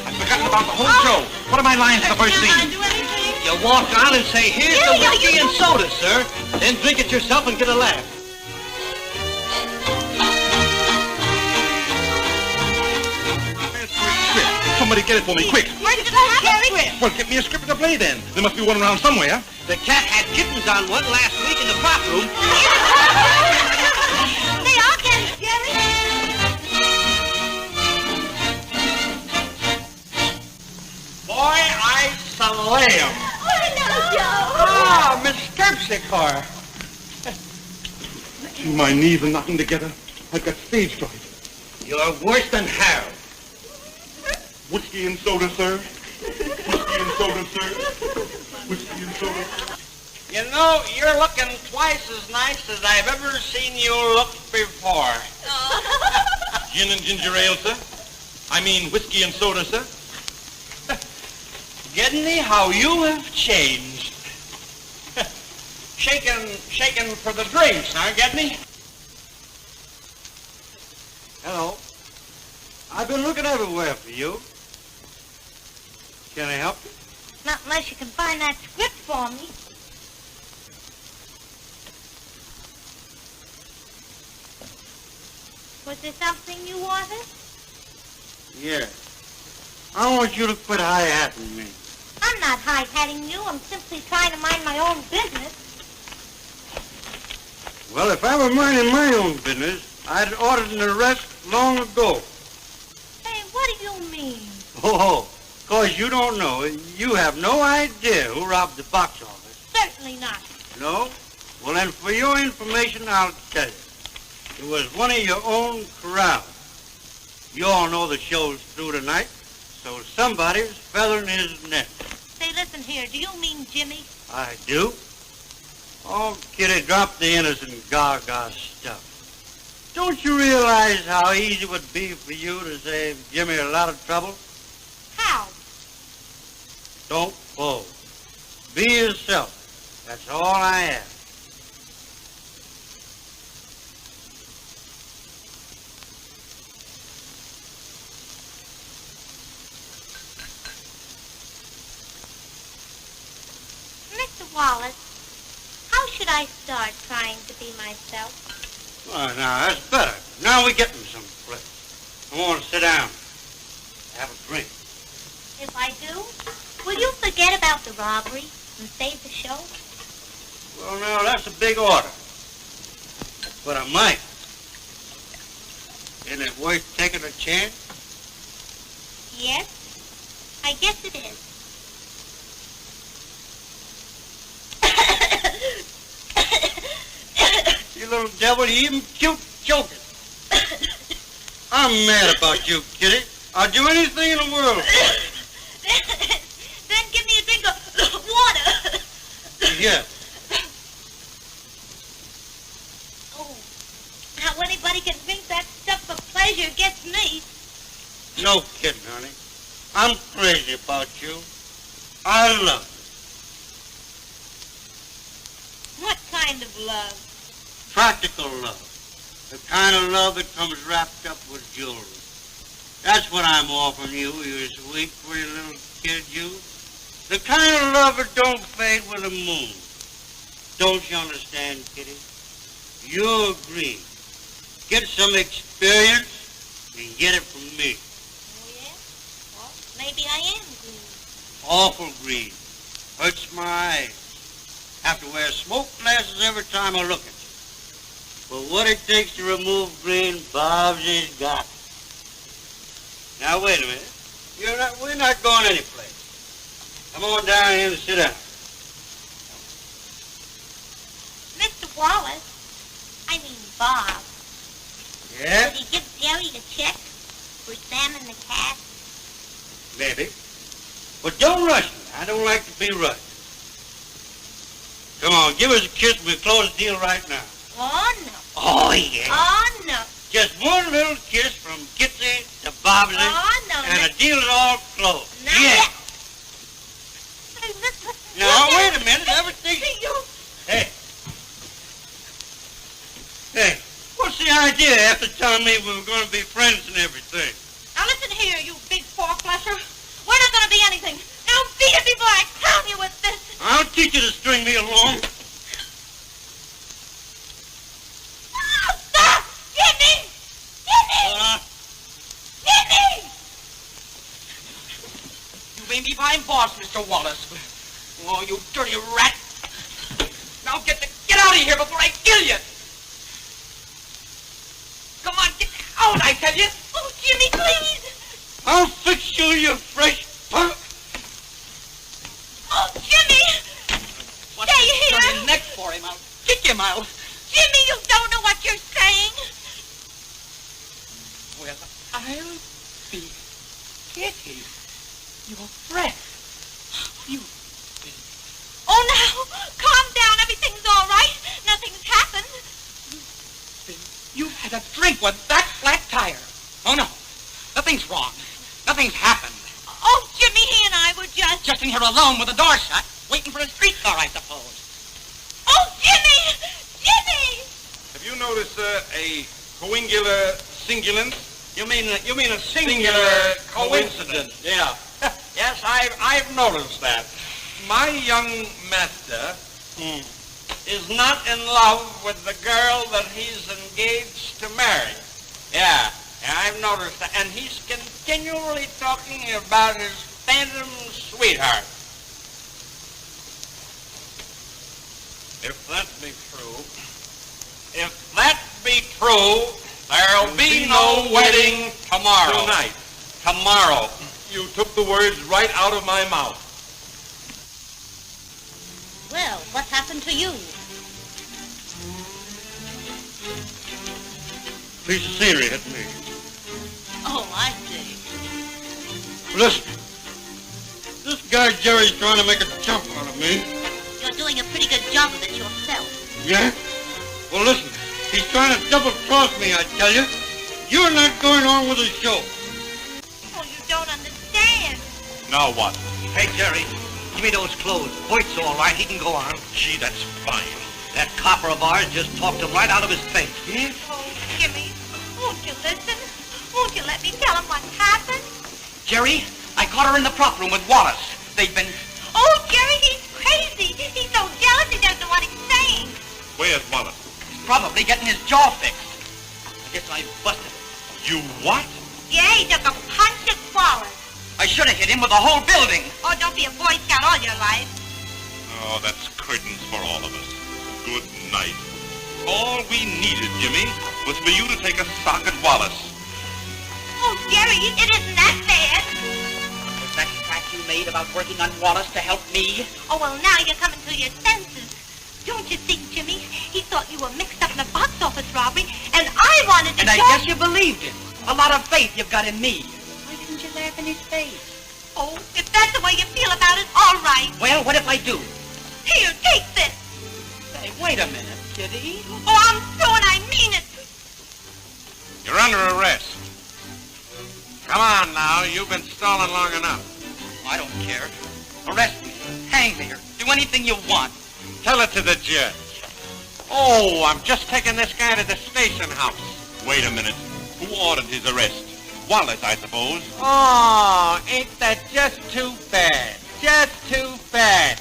I've forgotten about the whole show. What are my lines for the first Can I scene? do anything? You walk on and say, here's the Yeah, whiskey you and know. soda, sir. Then drink it yourself and get a laugh. Somebody get it for me, quick. Where did that Jerry? Well, get me a script to play then. There must be one around somewhere. The cat had kittens on one last week in the prop room. They all get it, Jerry. Boy, I slay 'em. Oh, hello, Joe. Ah, Miss Terpsichore. Gee, my knees are knocking together. I've got stage fright. You're worse than Harold. Whiskey and soda, sir. Whiskey and soda, sir. Whiskey and soda. You know, you're looking twice as nice as I've ever seen you look before. Gin and ginger ale, sir. I mean whiskey and soda, sir. Gidney, how you have changed. Shaking for the drinks, huh, Gedney? Hello. I've been looking everywhere for you. Can I help you? Not unless you can find that script for me. Was there something you wanted? Yeah. I want you to quit high-hatting me. I'm not high-hatting you. I'm simply trying to mind my own business. Well, if I were minding my own business, I'd ordered an arrest long ago. Hey, what do you mean? Oh, 'cause you don't know. You have no idea who robbed the box office. Certainly not. No? Well, then, for your information, I'll tell you. It was one of your own crowd. You all know the show's through tonight, so somebody's feathering his nest. Say, listen here, do you mean Jimmy? I do. Oh, Kitty, drop the innocent gaga stuff. Don't you realize how easy it would be for you to save Jimmy a lot of trouble? How? Don't fold. Be yourself. That's all I ask. Mr. Wallace, how should I start trying to be myself? Well, now, that's better. Now we're getting someplace. I want to sit down. Have a drink. If I do, will you forget about the robbery and save the show? Well, now, that's a big order. But I might. Isn't it worth taking a chance? Yes, I guess it is. You little devil, you even cute joking. I'm mad about you, Kitty. I'll do anything in the world for you. Then give me a drink of water. Yeah. Oh, how anybody can drink that stuff for pleasure gets me. No kidding, honey. I'm crazy about you. I love you. What kind of love? Practical love. The kind of love that comes wrapped up with jewelry. That's what I'm offering you, you sweet, pretty little kid, you. The kind of love that don't fade with the moon. Don't you understand, Kitty? You're green. Get some experience and get it from me. Oh, yeah? Well, maybe I am green. Awful green. Hurts my eyes. Have to wear smoke glasses every time I look at you. But what it takes to remove green, Bob's has got. Now, wait a minute. We're not going anyplace. Come on down here and sit down. Mr. Wallace, I mean Bob, Yeah? did he give Jerry the check for Sam and the cat? Maybe. But don't rush me. I don't like to be rushed. Come on, give us a kiss and we'll close the deal right now. Oh, no. Oh, yeah. Oh, no. Just one little kiss from Kitsy to Bobsy, Oh, no. and the deal is all closed. Now, Yeah. Hey, listen. Now, wait a minute. Everything... You... Hey. Hey, what's the idea after telling me we were going to be friends and everything? Now, listen here, you big four-flusher. We're not going to be anything. Now, beat it before I crown you with this. I'll teach you to string me along. Stop! Jimmy! Jimmy! Jimmy! You may be my boss, Mr. Wallace. Oh, you dirty rat. Now get out of here before I kill you. Come on, get out, I tell you. Oh, Jimmy, please! I'll fix you, you fresh punk. Oh, Jimmy! What's Stay this here! dirty neck for him? I'll kick him out. Jimmy, you don't know what you're saying. Well, I'll be Kitty. Your friend. You... Oh, now, calm down. Everything's all right. Nothing's happened. You've had a drink with that flat tire. Oh, no. Nothing's wrong. Nothing's happened. Oh, Jimmy, he and I were just in here alone with the door shut, waiting for a streetcar, I suppose. Oh, Jimmy! Jimmy! Have you noticed a coingular singulance? You mean a singular coincidence? Yeah. Yes, I've noticed that. My young master is not in love with the girl that he's engaged to marry. Yeah, I've noticed that. And he's continually talking about his phantom sweetheart. If that be true, there'll be no wedding tomorrow. Tonight. Tomorrow. You took the words right out of my mouth. Well, what happened to you? piece of scenery hit me. Oh, I see. Listen, this guy Jerry's trying to make a jump out of me. You're doing a pretty good job of it yourself. Yeah? Well, listen, he's trying to double-cross me, I tell you. You're not going on with the show. Oh, you don't understand. Now what? Hey, Jerry, give me those clothes. Hoyt's all right. He can go on. Gee, that's fine. That copper of ours just talked him right out of his face. Yeah? Oh, Jimmy, won't you listen? Won't you let me tell him what happened? Jerry, I caught her in the prop room with Wallace. They've been... Oh, Jerry, he's crazy. He's so jealous he doesn't know what he's saying. Where's Wallace? He's probably getting his jaw fixed. I guess I busted him. You what? Yeah, he took a punch at Wallace. I should have hit him with the whole building. Oh, don't be a Boy Scout all your life. Oh, that's curtains for all of us. Good night. All we needed, Jimmy, was for you to take a sock at Wallace. Oh, Jerry, it isn't that bad. Was that crack you made about working on Wallace to help me? Oh, well, now you're coming to your senses. Don't you think, Jimmy? He thought you were mixed up in a box office robbery, and I wanted to And I guess you believed him. A lot of faith you've got in me. Why didn't you laugh in his face? Oh, if that's the way you feel about it, all right. Well, what if I do? Here, take this. Hey, wait a minute, Kitty. Oh, I'm through and I mean it. You're under arrest. Come on now, you've been stalling long enough. I don't care. Arrest me. Hang me or do anything you want. Tell it to the judge. Oh, I'm just taking this guy to the station house. Wait a minute. Who ordered his arrest? Wallace, I suppose. Oh, ain't that just too bad? Just too bad.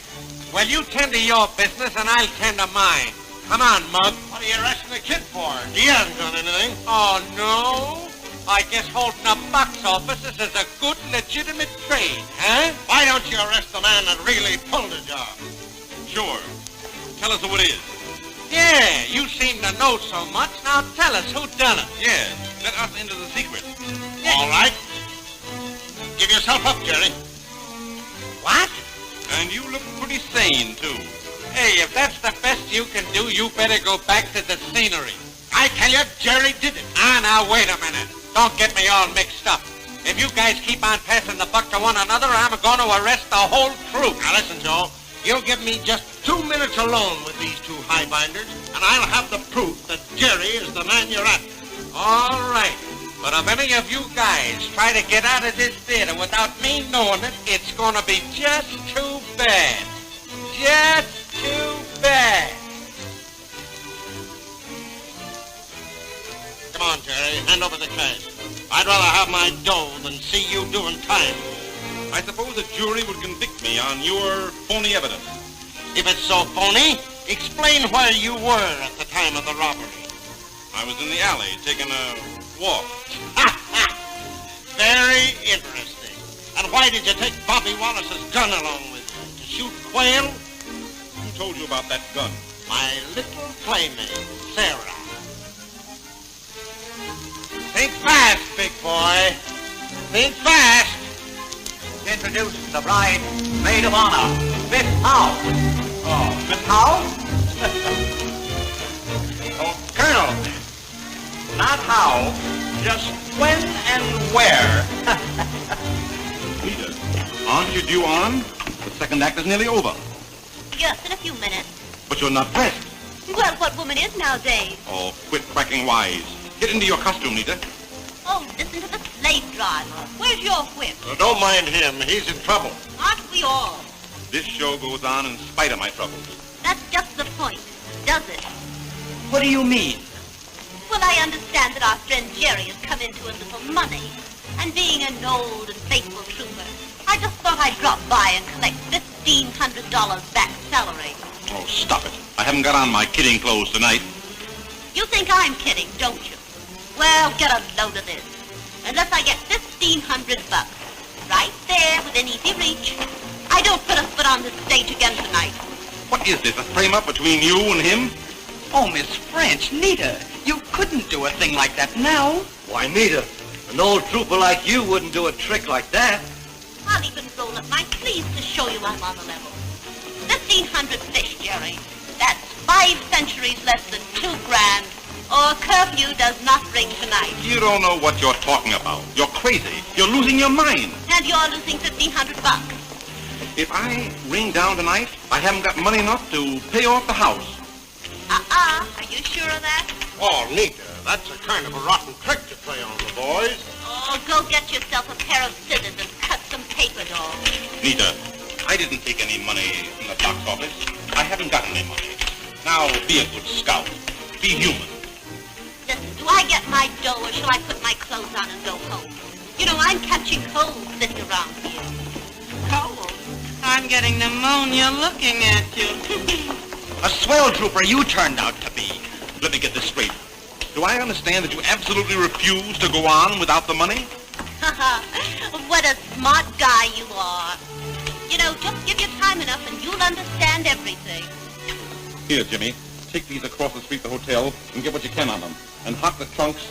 Well, you tend to your business and I'll tend to mine. Come on, Mug. What are you arresting the kid for? He hasn't done anything. Oh, no? I guess holding up box offices is a good, legitimate trade, huh? Why don't you arrest the man that really pulled the job? Sure. Tell us who it is. Yeah, you seem to know so much. Now tell us who done it. Yeah, let us into the secret. All right. Give yourself up, Jerry. What? And you look pretty sane, too. Hey, if that's the best you can do, you better go back to the scenery. I tell you, Jerry did it. Now, wait a minute. Don't get me all mixed up. If you guys keep on passing the buck to one another, I'm going to arrest the whole crew. Now, listen, Joe. You'll give me just 2 minutes alone with these two highbinders, and I'll have the proof that Jerry is the man you're after. All right. But if any of you guys try to get out of this theater without me knowing it, it's going to be just too bad. Just too bad. Come on, Jerry. Hand over the cash. I'd rather have my dough than see you doing time. I suppose a jury would convict me on your phony evidence. If it's so phony, explain where you were at the time of the robbery. I was in the alley taking a walk. Very interesting. And why did you take Bobby Wallace's gun along with you? To shoot quail? Who told you about that gun? My little playmate, Sarah. Think fast, big boy. Think fast. Introduce the bride, maid of honor, Miss Howe. Oh, Miss Howe? Oh, Colonel. Not how, just when and where. Rita, aren't you due on? The second act is nearly over. Yes, in a few minutes. But you're not dressed. Well, what woman is nowadays? Oh, quit cracking wise. Get into your costume, Nita. Oh, listen to the slave driver. Where's your whip? Don't mind him. He's in trouble. Aren't we all? This show goes on in spite of my troubles. That's just the point, does it? What do you mean? Well, I understand that our friend Jerry has come into a little money. And being an old and faithful trooper, I just thought I'd drop by and collect $1,500 back salary. Oh, stop it. I haven't got on my kidding clothes tonight. You think I'm kidding, don't you? Well, get a load of this. Unless I get $1,500, right there within easy reach, I don't put a foot on this stage again tonight. What is this, a frame-up between you and him? Oh, Miss French, Nita, you couldn't do a thing like that now. Why, Nita, an old trooper like you wouldn't do a trick like that. I'll even roll up my sleeves to show you I'm on the level. 1,500 fish, Jerry. That's 5 centuries less than $2 grand. or curfew does not ring tonight. You don't know what you're talking about. You're crazy. You're losing your mind. And you're losing $1,500. If I ring down tonight, I haven't got money enough to pay off the house. Are you sure of that? Oh, Nita, that's a kind of a rotten trick to play on the boys. Oh, go get yourself a pair of scissors and cut some paper, dog. Nita, I didn't take any money from the box office. I haven't got any money. Now, be a good scout. Be human. Listen, do I get my dough or shall I put my clothes on and go home? You know, I'm catching cold sitting around here. Cold? I'm getting pneumonia looking at you. A swell trooper you turned out to be. Let me get this straight. Do I understand that you absolutely refuse to go on without the money? What a smart guy you are. You know, just give you time enough and you'll understand everything. Here, Jimmy. Take these across the street to the hotel and get what you can on them. And hock the trunks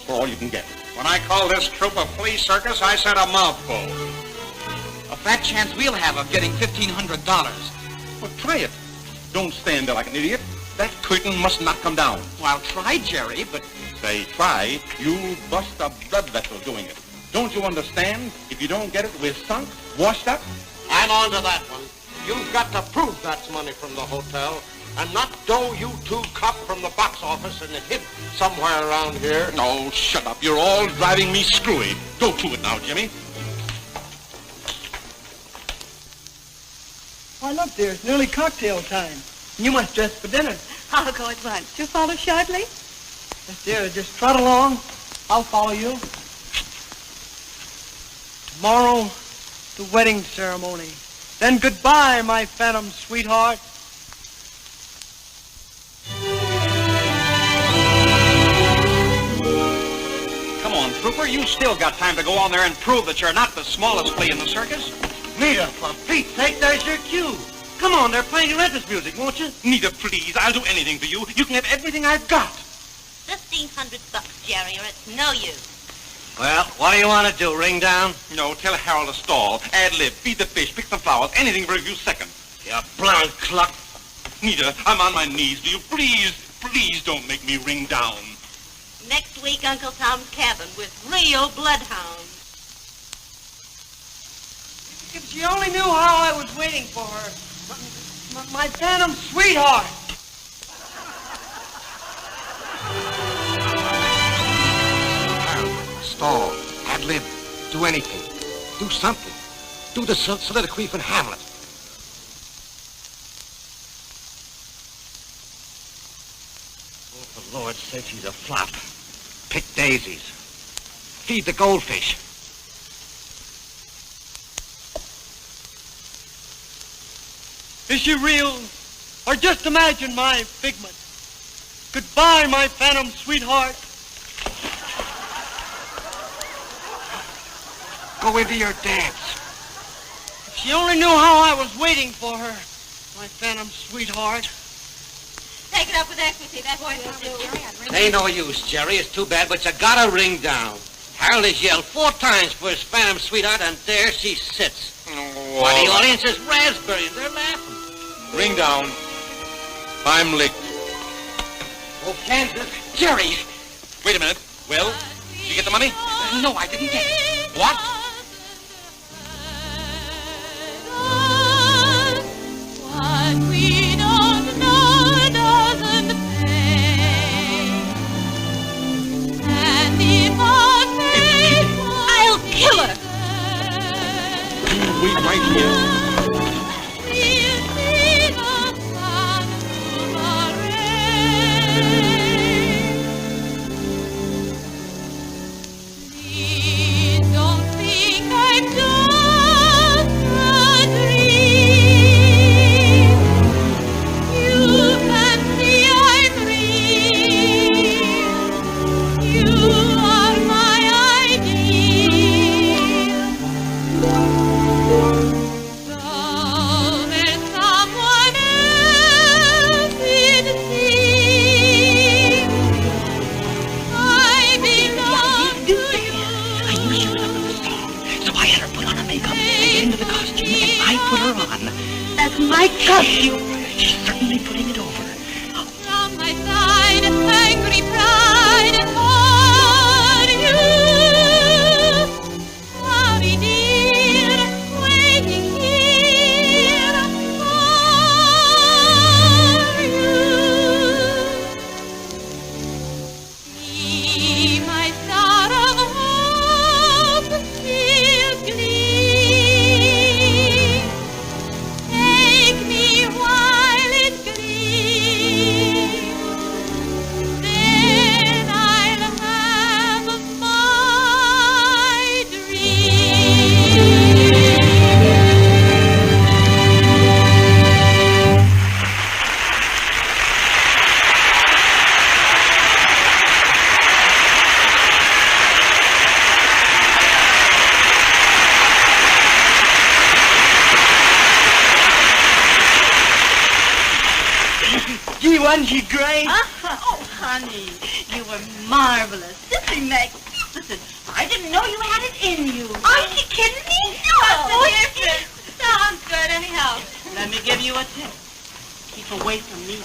for all you can get. When I call this troop a flea circus, I said a mouthful. A fat chance we'll have of getting $1,500. Well, try it. Don't stand there like an idiot. That curtain must not come down. Well, I'll try, Jerry, but... Say try, you'll bust a blood vessel doing it. Don't you understand? If you don't get it, we're sunk, washed up. I'm on to that one. You've got to prove that's money from the hotel, and not dough you two cop from the box office and hid somewhere around here. Oh, shut up. You're all driving me screwy. Go to it now, Jimmy. Why, look, dear, it's nearly cocktail time. You must dress for dinner. I'll go at once. You follow shortly? Yes, dear, just trot along. I'll follow you. Tomorrow, the wedding ceremony. Then goodbye, my phantom sweetheart. Come on, trooper, you still got time to go on there and prove that you're not the smallest flea in the circus. Nita, for Pete's sake, there's your cue. Come on, they're playing your entrance music, won't you? Nita, please, I'll do anything for you. You can have everything I've got. $1,500, Jerry, or it's no use. Well, what do you want to do, ring down? No, tell Harold to stall, ad-lib, feed the fish, pick some flowers, anything for a few seconds. You blonde cluck. Nita, I'm on my knees. Do you please don't make me ring down. Next week, Uncle Tom's Cabin with real bloodhounds. If she only knew how I was waiting for her. My phantom sweetheart. Stall, ad-lib, do anything. Do something. Do the soliloquy from Hamlet. Oh, for Lord's sake, she's a flop. Pick daisies. Feed the goldfish. Is she real? Or just imagine my figment? Goodbye, my phantom sweetheart. Go into your dance. If she only knew how I was waiting for her, my phantom sweetheart. Take it up with equity. That's what it is. Ain't no use, Jerry. It's too bad, but you gotta ring down. Harold has yelled 4 times for his phantom sweetheart, and there she sits. Oh, Why, the audience is raspberry, and they're laughing. Ring down. I'm licked. Oh, Kansas. Jerry! Wait a minute. Well, did you get the money? No, I didn't get it. What? What we don't know doesn't pay. And if our fate I'll kill her. You wait right here. we'll see the sun through the rain. Please don't think I'm just a dream. You can see I'm real. You are my ideal. Though there's someone else it seems, I belong to you. I knew she was up with the song, so I had her put on her makeup and get into the costume, and I put her on. That's my costume. She's certainly putting it over. From my side, angry cried for you. Cloudy dear, waiting here for you. See my star of hope still gleam. Take me while it gleams. Then I'll have my dream. Gee, wasn't she great? Oh, honey, you were marvelous. Simply magnificent. I didn't know you had it in you. Are you kidding me? What's No. the difference? Sounds good anyhow. Let me give you a tip. Keep away from me.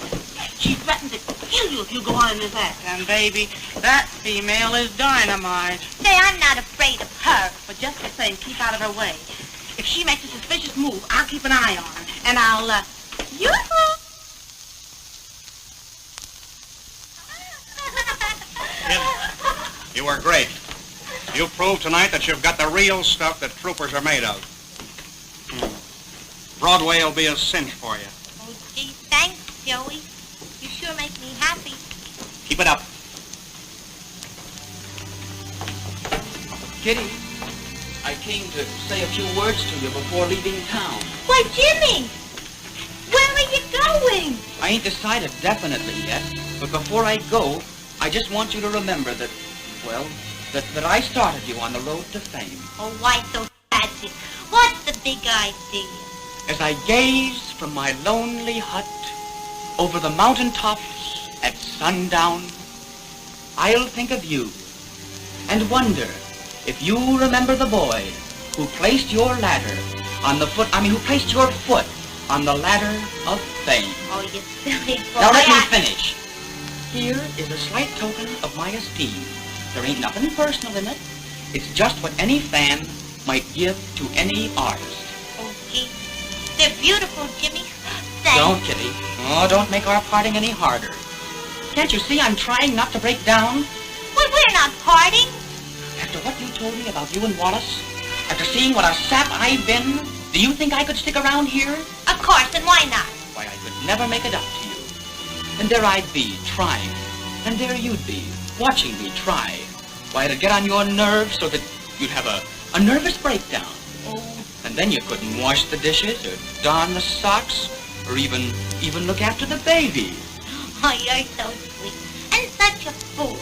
She threatened to kill you if you go on in this act. And baby, that female is dynamite. Say, I'm not afraid of her. But just the same, keep out of her way. If she makes a suspicious move, I'll keep an eye on her. And I'll, Yoo-hoo! You were great. You proved tonight that you've got the real stuff that troopers are made of. Broadway will be a cinch for you. Oh, gee, thanks, Joey. You sure make me happy. Keep it up. Kitty, I came to say a few words to you before leaving town. Why, Jimmy! Where are you going? I ain't decided definitely yet, but before I go, I just want you to remember that, well, that I started you on the road to fame. Oh, why so tragic? What's the big idea? As I gaze from my lonely hut over the mountain tops at sundown, I'll think of you and wonder if you remember the boy who placed your ladder on the who placed your foot on the ladder of fame. Oh, you silly boy. Now let me finish. Here is a slight token of my esteem. There ain't nothing personal in it. It's just what any fan might give to any artist. Oh, gee. They're beautiful, Jimmy. Thanks. Don't, Kitty. Oh, don't make our parting any harder. Can't you see I'm trying not to break down? Well, we're not parting. After what you told me about you and Wallace, after seeing what a sap I've been, do you think I could stick around here? Of course, and why not? Why, I could never make it up to you. And there I'd be, trying. And there you'd be, watching me try. Why, it'd get on your nerves so that you'd have a nervous breakdown. Oh. And then you couldn't wash the dishes, or darn the socks, or even look after the baby. Oh, you're so sweet. And such a fool.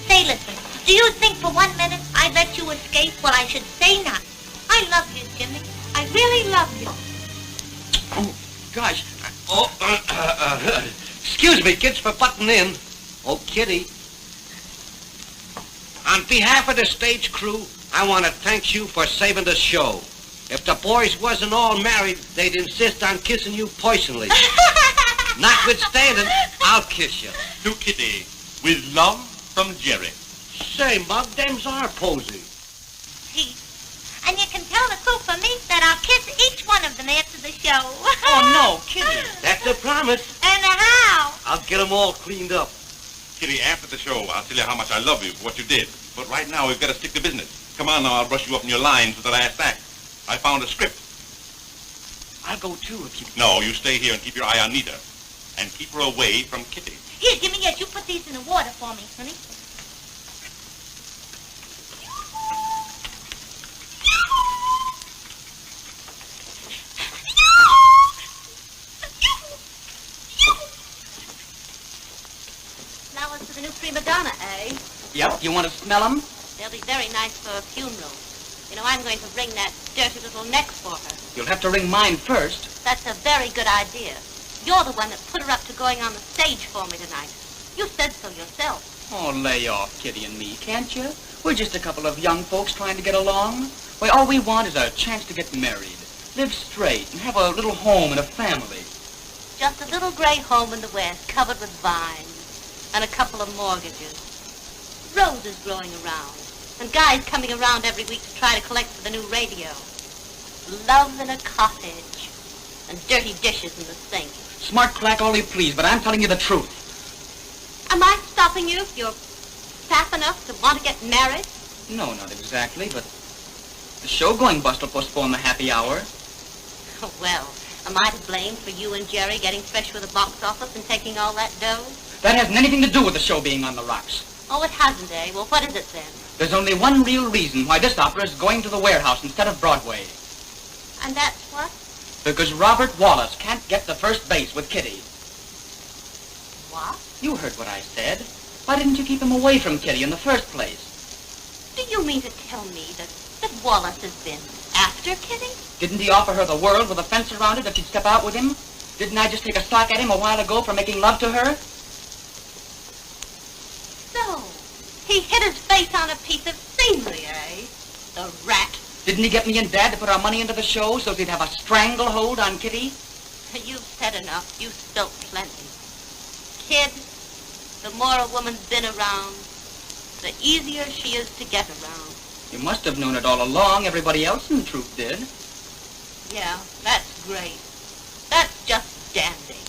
Say, listen, do you think for 1 minute I'd let you escape? Well, I should say not. I love you, Jimmy. I really love you. Oh, gosh. Excuse me, kids, for butting in. Oh, Kitty. On behalf of the stage crew, I want to thank you for saving the show. If the boys wasn't all married, they'd insist on kissing you personally. Notwithstanding, I'll kiss you. To Kitty, with love from Jerry. Say, Mug, them's our posy. Pete. And you can tell the crew for me that I'll kiss each one of them after the show. Oh, no, Kitty. That's a promise. And how? I'll get them all cleaned up. Kitty, after the show, I'll tell you how much I love you for what you did. But right now, we've got to stick to business. Come on now, I'll brush you up in your lines for the last act. I found a script. I'll go too if you... No, you stay here and keep your eye on Nita. And keep her away from Kitty. Here, Jimmy, yes, you put these in the water for me, honey. Flowers for the new prima donna, eh? Yep, you want to smell them? They'll be very nice for a funeral. You know, I'm going to ring that dirty little neck for her. You'll have to ring mine first. That's a very good idea. You're the one that put her up to going on the stage for me tonight. You said so yourself. Oh, lay off, Kitty and me, can't you? We're just a couple of young folks trying to get along. Why, all we want is a chance to get married, live straight, and have a little home and a family. Just a little gray home in the West, covered with vines. and a couple of mortgages. Roses growing around, and guys coming around every week to try to collect for the new radio. Love in a cottage, and dirty dishes in the sink. Smart clack all you please, but I'm telling you the truth. Am I stopping you if you're fat enough to want to get married? No, not exactly, but the show-going bust will postpone the happy hour. Oh, well, am I to blame for you and Jerry getting fresh with the box office and taking all that dough? That hasn't anything to do with the show being on the rocks. Oh, it hasn't, eh? Well, what is it then? There's only one real reason why this opera is going to the warehouse instead of Broadway. And that's what? Because Robert Wallace can't get the first base with Kitty. What? You heard what I said. Why didn't you keep him away from Kitty in the first place? Do you mean to tell me that Wallace has been after Kitty? Didn't he offer her the world with a fence around it if she'd step out with him? Didn't I just take a sock at him a while ago for making love to her? So, he hit his face on a piece of scenery, eh? The rat. Didn't he get me and Dad to put our money into the show so he'd have a stranglehold on Kitty? You've said enough. You've spilt plenty. Kid, the more a woman's been around, the easier she is to get around. You must have known it all along. Everybody else in the troupe did. Yeah, that's great. That's just dandy.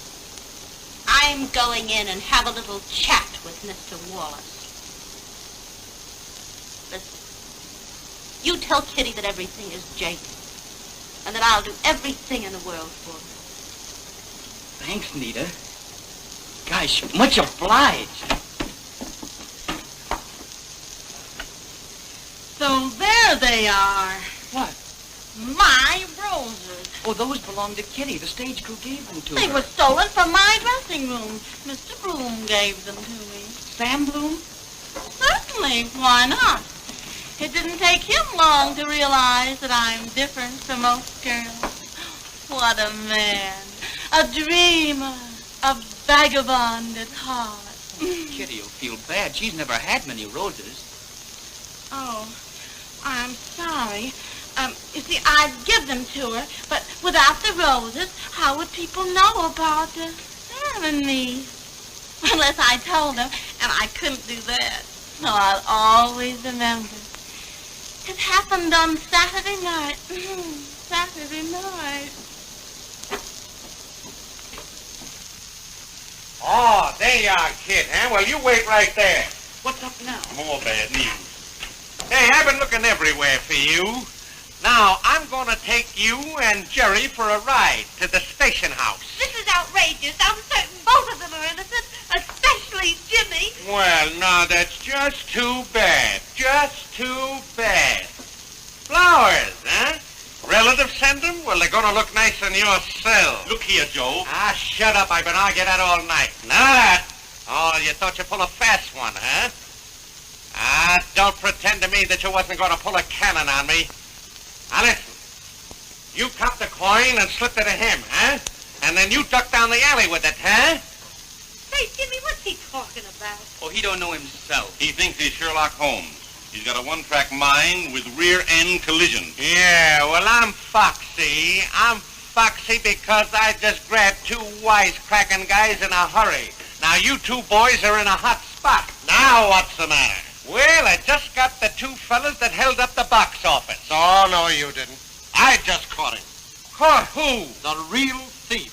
I'm going in and have a little chat with Mr. Wallace. Listen, you tell Kitty that everything is jaded, and that I'll do everything in the world for her. Thanks, Nita. Gosh, much obliged. So there they are. What? My roses. Oh, those belong to Kitty. The stage crew gave them to They her. were stolen from my dressing room. Mr. Bloom gave them to me. Sam Bloom? Certainly. Why not? It didn't take him long to realize that I'm different from most girls. What a man. A dreamer. A vagabond at heart. Kitty will feel bad. She's never had many roses. Oh, I'm sorry. You see, I'd give them to her, but without the roses, how would people know about Sam and me? Unless I told them, and I couldn't do that. So I'll always remember. It happened on Saturday night. Saturday night. Oh, there you are, kid, huh? Well, you wait right there. What's up now? More bad news. Hey, I've been looking everywhere for you. Now, I'm going to take you and Jerry for a ride to the station house. This is outrageous. I'm certain both of them are innocent, especially Jimmy. Well, now, that's just too bad. Just too bad. Flowers, huh? Relatives send them? Well, they're going to look nice in your cell. Look here, Joe. Ah, shut up. I've been arguing that all night. None of that. Oh, you thought you pulled a fast one, huh? Ah, don't pretend to me that you wasn't going to pull a cannon on me. Now, listen. You copped the coin and slipped it to him, huh? And then you ducked down the alley with it, huh? Say, Jimmy, what's he talking about? Oh, he don't know himself. He thinks he's Sherlock Holmes. He's got a one-track mind with rear-end collisions. Yeah, well, I'm foxy. I'm foxy because I just grabbed two wisecracking guys in a hurry. Now, you two boys are in a hot spot. Now, what's the matter? Well, I just got the two fellas that held up the box office. Oh, no, you didn't. I just caught him. Caught who? The real thief.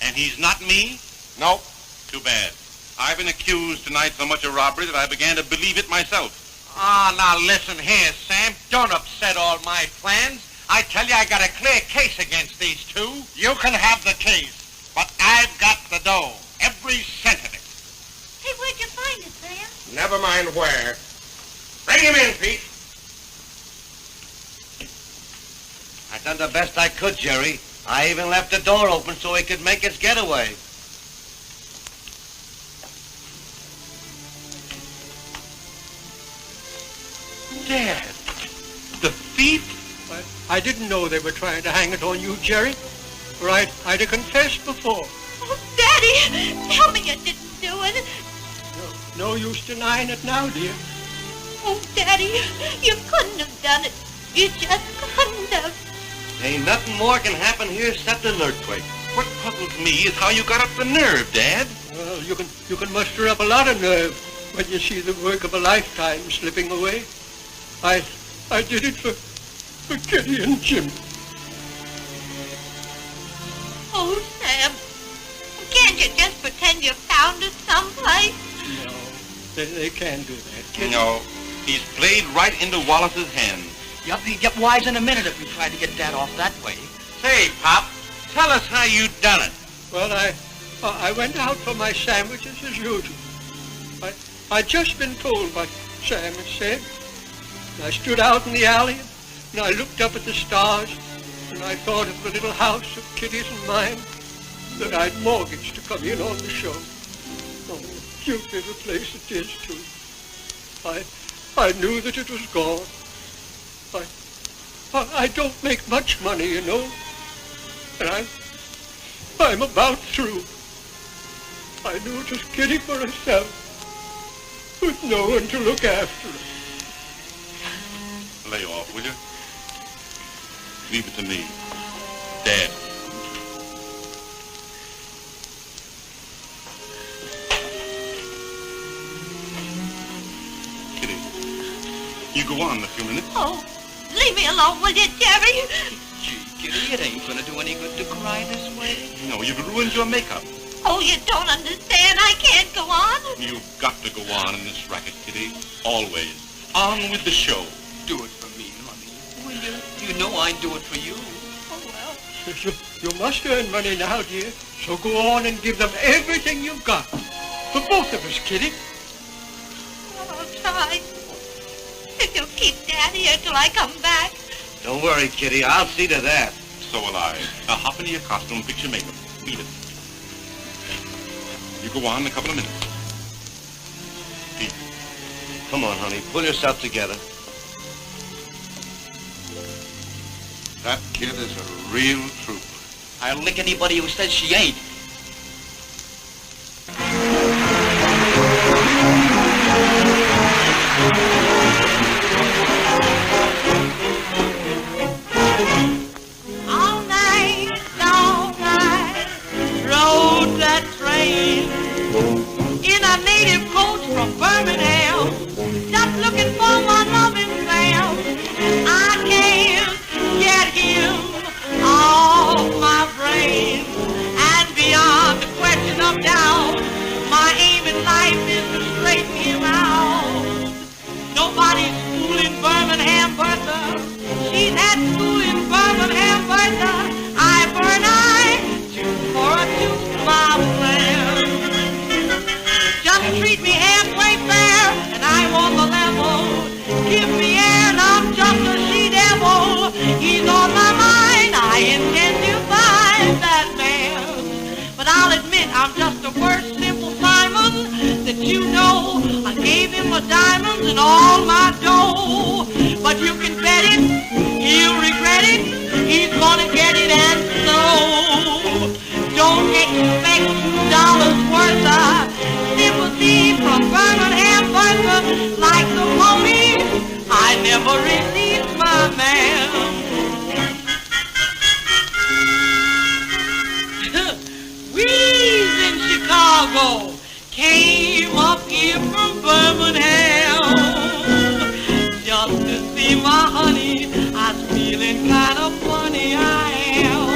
And he's not me? Nope. Too bad. I've been accused tonight so much of robbery that I began to believe it myself. Oh, now listen here, Sam. Don't upset all my plans. I tell you, I got a clear case against these two. You can have the case, but I've got the dough. Every cent of it. Hey, where'd you find it, Sam? Never mind where. Bring him in, Pete. I done the best I could, Jerry. I even left the door open so he could make his getaway. Dad, the thief? I didn't know they were trying to hang it on you, Jerry. Or I'd have confessed before. Oh, Daddy, tell me you didn't do it. No use denying it now, dear. Oh, Daddy, you couldn't have done it. You just couldn't have. Ain't nothing more can happen here except an earthquake. What puzzles me is how you got up the nerve, Dad. Well, you can muster up a lot of nerve when you see the work of a lifetime slipping away. I did it for Kitty and Jim. Oh, Sam, can't you just pretend you found it someplace? No, they can't do that, Kitty. No, he's played right into Wallace's hands. Yup, he'd get wise in a minute if we tried to get Dad off that way. Say, Pop, tell us how you done it. Well, I went out for my sandwiches as usual. I'd just been told what Sam had said. I stood out in the alley, and I looked up at the stars, and I thought of the little house of Kitty's and mine that I'd mortgaged to come in on the show. Oh, cute little place it is, too. I knew that it was gone. I don't make much money, you know, and I'm about through. I knew it was Kitty for herself, with no one to look after her. Lay off, will you? Leave it to me. Dad. Kitty, you go on a few minutes. Oh, leave me alone, will you, Jerry? Gee, Kitty, it ain't gonna do any good to cry this way. No, you've ruined your makeup. Oh, you don't understand. I can't go on. You've got to go on in this racket, Kitty. Always. On with the show. Do it for me, honey. Will you? You know I'd do it for you. Oh, well. You must earn money now, dear, so go on and give them everything you've got. For both of us, Kitty. I'll try. If you'll keep Dad here till I come back. Don't worry, Kitty. I'll see to that. So will I. Now hop into your costume and fix your makeup. Beat it. You go on in a couple of minutes. Pete. Come on, honey. Pull yourself together. That kid is a real trooper. I'll lick anybody who says she ain't. All night, rode that train in a native coach from Birmingham, just looking for my loving Sam. I can't get him off my brain, and beyond the question of doubt, my aim in life is to straighten him out. Nobody's fooling Birmingham Bertha. She's at school in Birmingham Bertha. I burn for a 2-mile plan. Just treat me halfway fair, and I want the level. Give me air, and I'm just a she-devil. He's on my mind. I intend to find that man. But I'll admit I'm just the worst simple Simon that you know. I gave him my diamonds and all my dough. But you can bet it, he'll regret it. He's gonna get it, and so don't expect $2 worth of sympathy from Birmingham Bertha. Like the pony, I never released my man. We's in Chicago, came up here from Birmingham just to see my honey. I was feeling kind of funny, I am.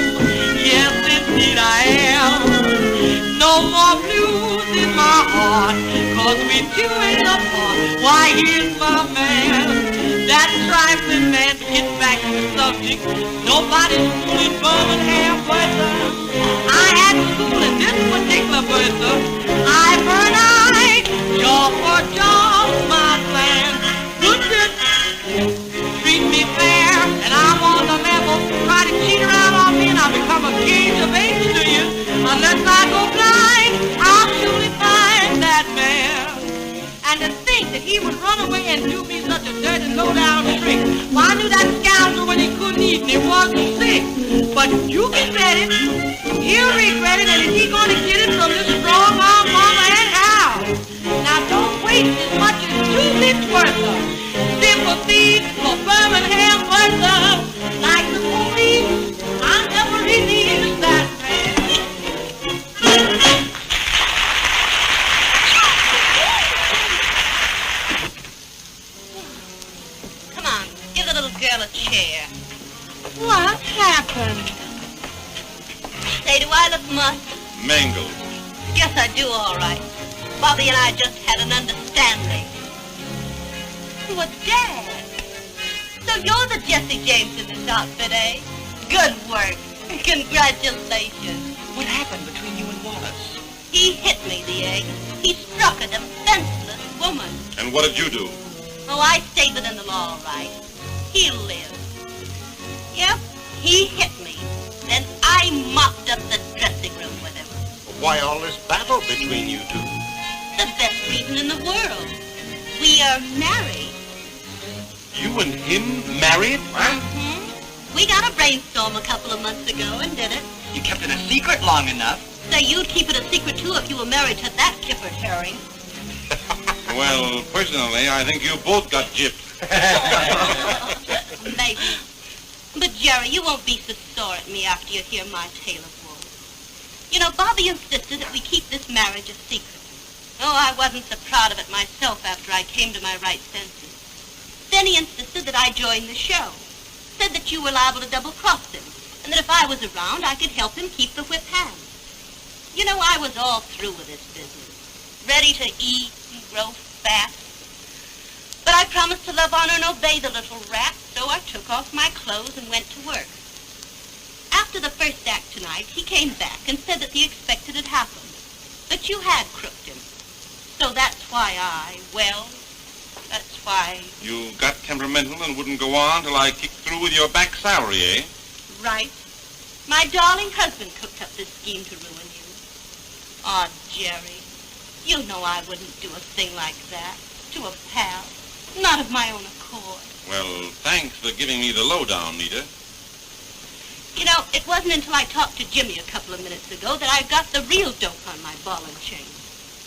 Yes, indeed I am. No more blues in my heart, 'cause we two ain't apart. Why, here's my man, that trifling man. To get back to the subject, nobody's fooling Birmingham Bertha. I had school in this particular Bertha. I burn eye, jaw for jaw, my plan. Good. Treat me fair, and I'm on the level. Try to cheat around on me, and I'll become a gauge of age to you. Unless I go blind, I'll surely find that man. And to think that he would run away and do me such a dirty, low-down trick. Well, I knew that scoundrel when he couldn't eat and he wasn't sick. But you can bet it, he'll regret it, and he's going to get it from this strong-arm mama and how. Now, don't waste as much as 2 bits worth of sympathy for Birmingham Bertha. Like the police, I never released that man. Yes, I do, all right. Bobby and I just had an understanding. Well, Dad, so you're the Jesse James in this outfit, eh? Good work. Congratulations. What happened between you and Wallace? He hit me, the egg. He struck a defenseless woman. And what did you do? Oh, I stayed within the law, all right. He lived. Yep, he hit me. Then I mopped up the dressing room with him. Why all this battle between you two? The best reason in the world. We are married. You and him married? Mm-hmm. We got a brainstorm a couple of months ago and did it. You kept it a secret long enough. Say, you'd keep it a secret, too, if you were married to that kippered herring. Well, personally, I think you both got gypped. Maybe. But, Jerry, you won't be so sore at me after you hear my tale of woe. You know, Bobby insisted that we keep this marriage a secret. Oh, I wasn't so proud of it myself after I came to my right senses. Then he insisted that I join the show. Said that you were liable to double-cross him, and that if I was around, I could help him keep the whip hand. You know, I was all through with this business. Ready to eat and grow fat. But I promised to love, honor, and obey the little rat, so I took off my clothes and went to work. After the first act tonight, he came back and said that the expected had happened, that you had crooked him. So that's why that's why... You got temperamental and wouldn't go on till I kicked through with your back salary, eh? Right. My darling husband cooked up this scheme to ruin you. Aw, Jerry, you know I wouldn't do a thing like that to a pal. Not of my own accord. Well, thanks for giving me the lowdown, Nita. You know, it wasn't until I talked to Jimmy a couple of minutes ago that I got the real dope on my ball and chain.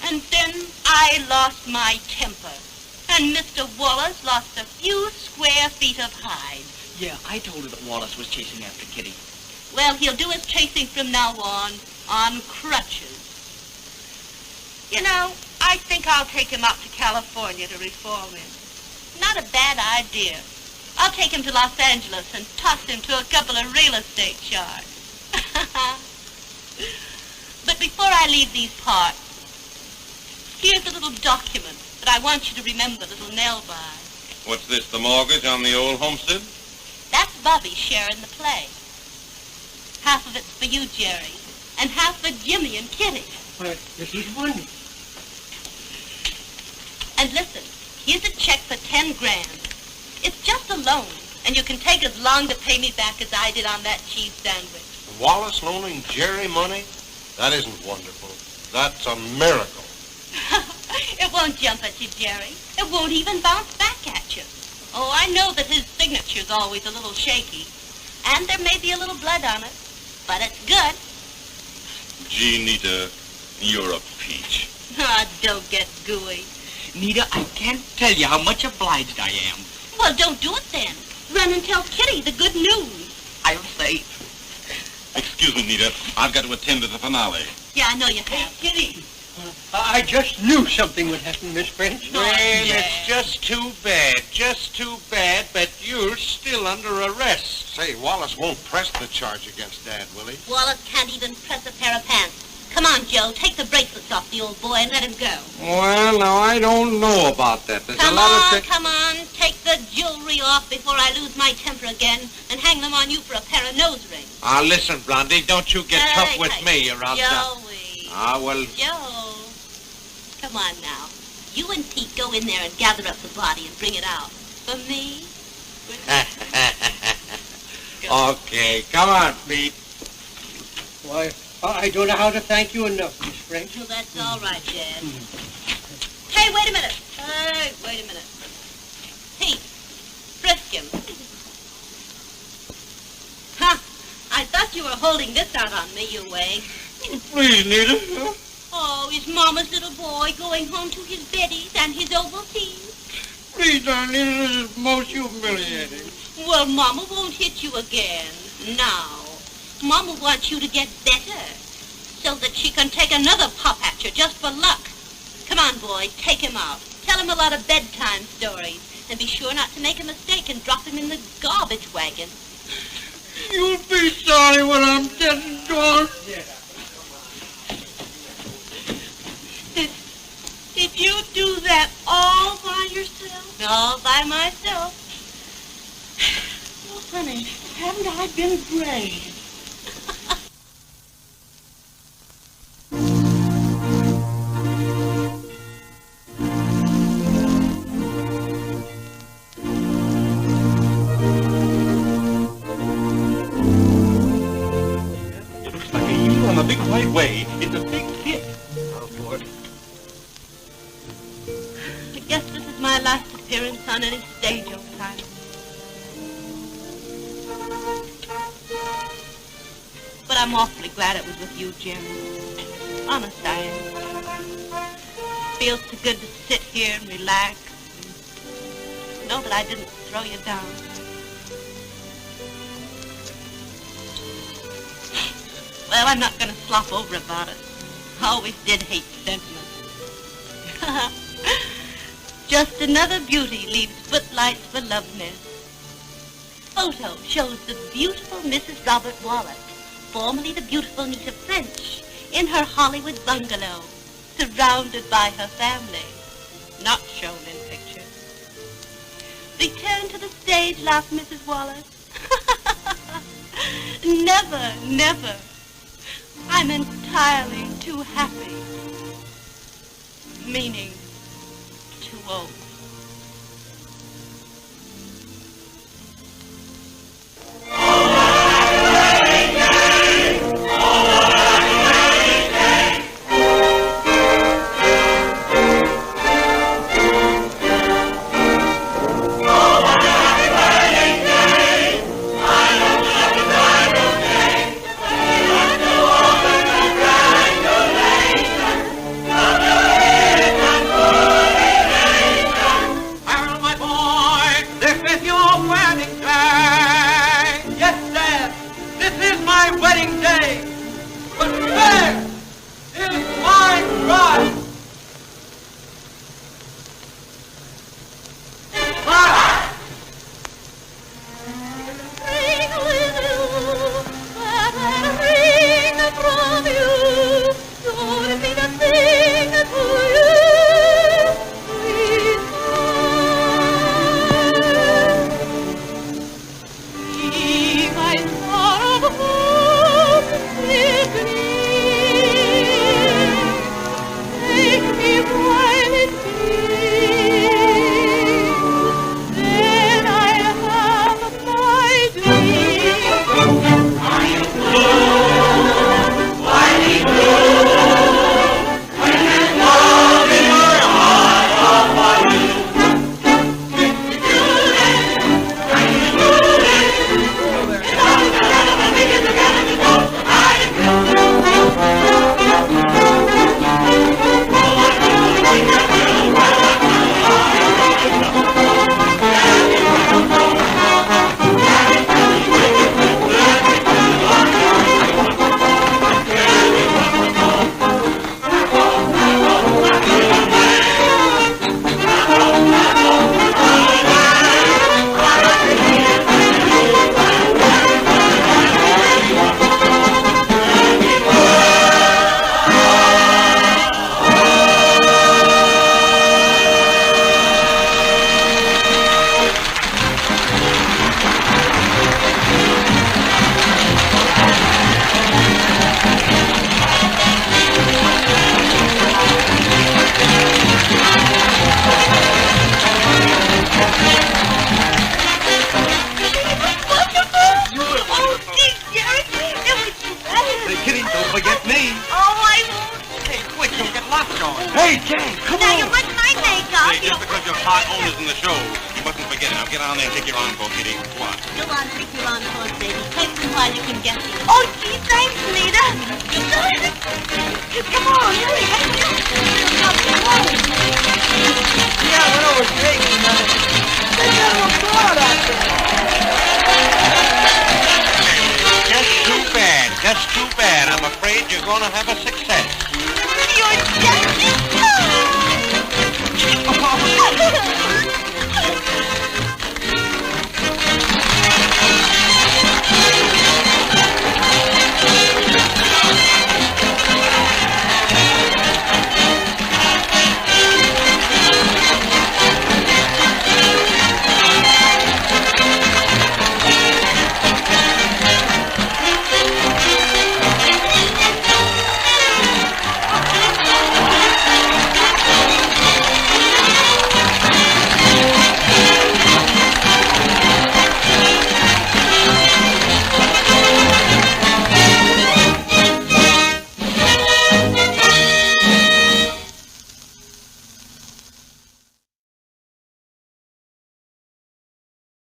And then I lost my temper. And Mr. Wallace lost a few square feet of hide. Yeah, I told her that Wallace was chasing after Kitty. Well, he'll do his chasing from now on crutches. You know, I think I'll take him out to California to reform him. Not a bad idea. I'll take him to Los Angeles and toss him to a couple of real estate sharks. But before I leave these parts, here's a little document that I want you to remember that'll nail by. What's this, the mortgage on the old homestead? That's Bobby's share in the play. Half of it's for you, Jerry, and half for Jimmy and Kitty. Well, this is wonderful. And listen, here's a check for 10 grand. It's just a loan, and you can take as long to pay me back as I did on that cheese sandwich. Wallace loaning Jerry money? That isn't wonderful. That's a miracle. It won't jump at you, Jerry. It won't even bounce back at you. Oh, I know that his signature's always a little shaky, and there may be a little blood on it, but it's good. Gee, Nita, you're a peach. Ah, don't get gooey. Nita, I can't tell you how much obliged I am. Well, don't do it then. Run and tell Kitty the good news. I'll say. Excuse me, Nita. I've got to attend to the finale. Yeah, I know you have. Kitty. I just knew something would happen, Miss French. Well, it's just too bad, but you're still under arrest. Say, Wallace won't press the charge against Dad, will he? Wallace can't even press a pair of pants. Come on, Joe, take the bracelets off the old boy and let him go. Well, now, I don't know about that. There's Come a lot on, of come on, take the jewelry off before I lose my temper again and hang them on you for a pair of nose rings. Listen, Blondie, don't you get tough with me around town. Joey. Well... Joe. Come on now. You and Pete go in there and gather up the body and bring it out. For me? Okay, come on, Pete. Why, I don't know how to thank you enough, Miss French. Well, that's all right, Dad. Hey, wait a minute. Wait a minute. Pete, frisk him. Huh. I thought you were holding this out on me, you egg. Please, Nita. Oh, is Mama's little boy going home to his beddies and his Ovaltine? Please, darling, this is most humiliating. Well, Mama won't hit you again. Now. Mama wants you to get better so that she can take another pop at you just for luck. Come on, boy, take him out. Tell him a lot of bedtime stories. And be sure not to make a mistake and drop him in the garbage wagon. You'll be sorry when I'm dead and gone. All by myself. Oh, honey, haven't I been brave? It looks like a U on the big white way. It's a big hit. Now for it. I guess this is my last appearance on any stage, old time. But I'm awfully glad it was with you, Jim. Honest, I am. Feels so good to sit here and relax and know that I didn't throw you down. Well, I'm not going to slop over about it. I always did hate sentiment. Just another beauty leaves footlights for loveness. Photo shows the beautiful Mrs. Robert Wallace, formerly the beautiful Nita French, in her Hollywood bungalow, surrounded by her family, not shown in pictures. Return to the stage, laughed Mrs. Wallace. Never, never. I'm entirely too happy. Meaning, too old. Hey, Jack, come now, on. you mustn't mind makeup. Hey, just because you're part owners in the show, you mustn't forget it. Now get on there and take your encore, Kitty. Come on. Go on, take your encore, baby. Take them while you can get them. Oh, gee, thanks, Nita. Come on, hurry. Yeah, we're overtaking them. They got them applaud out there. Just too bad. Just too bad. I'm afraid you're going to have a success.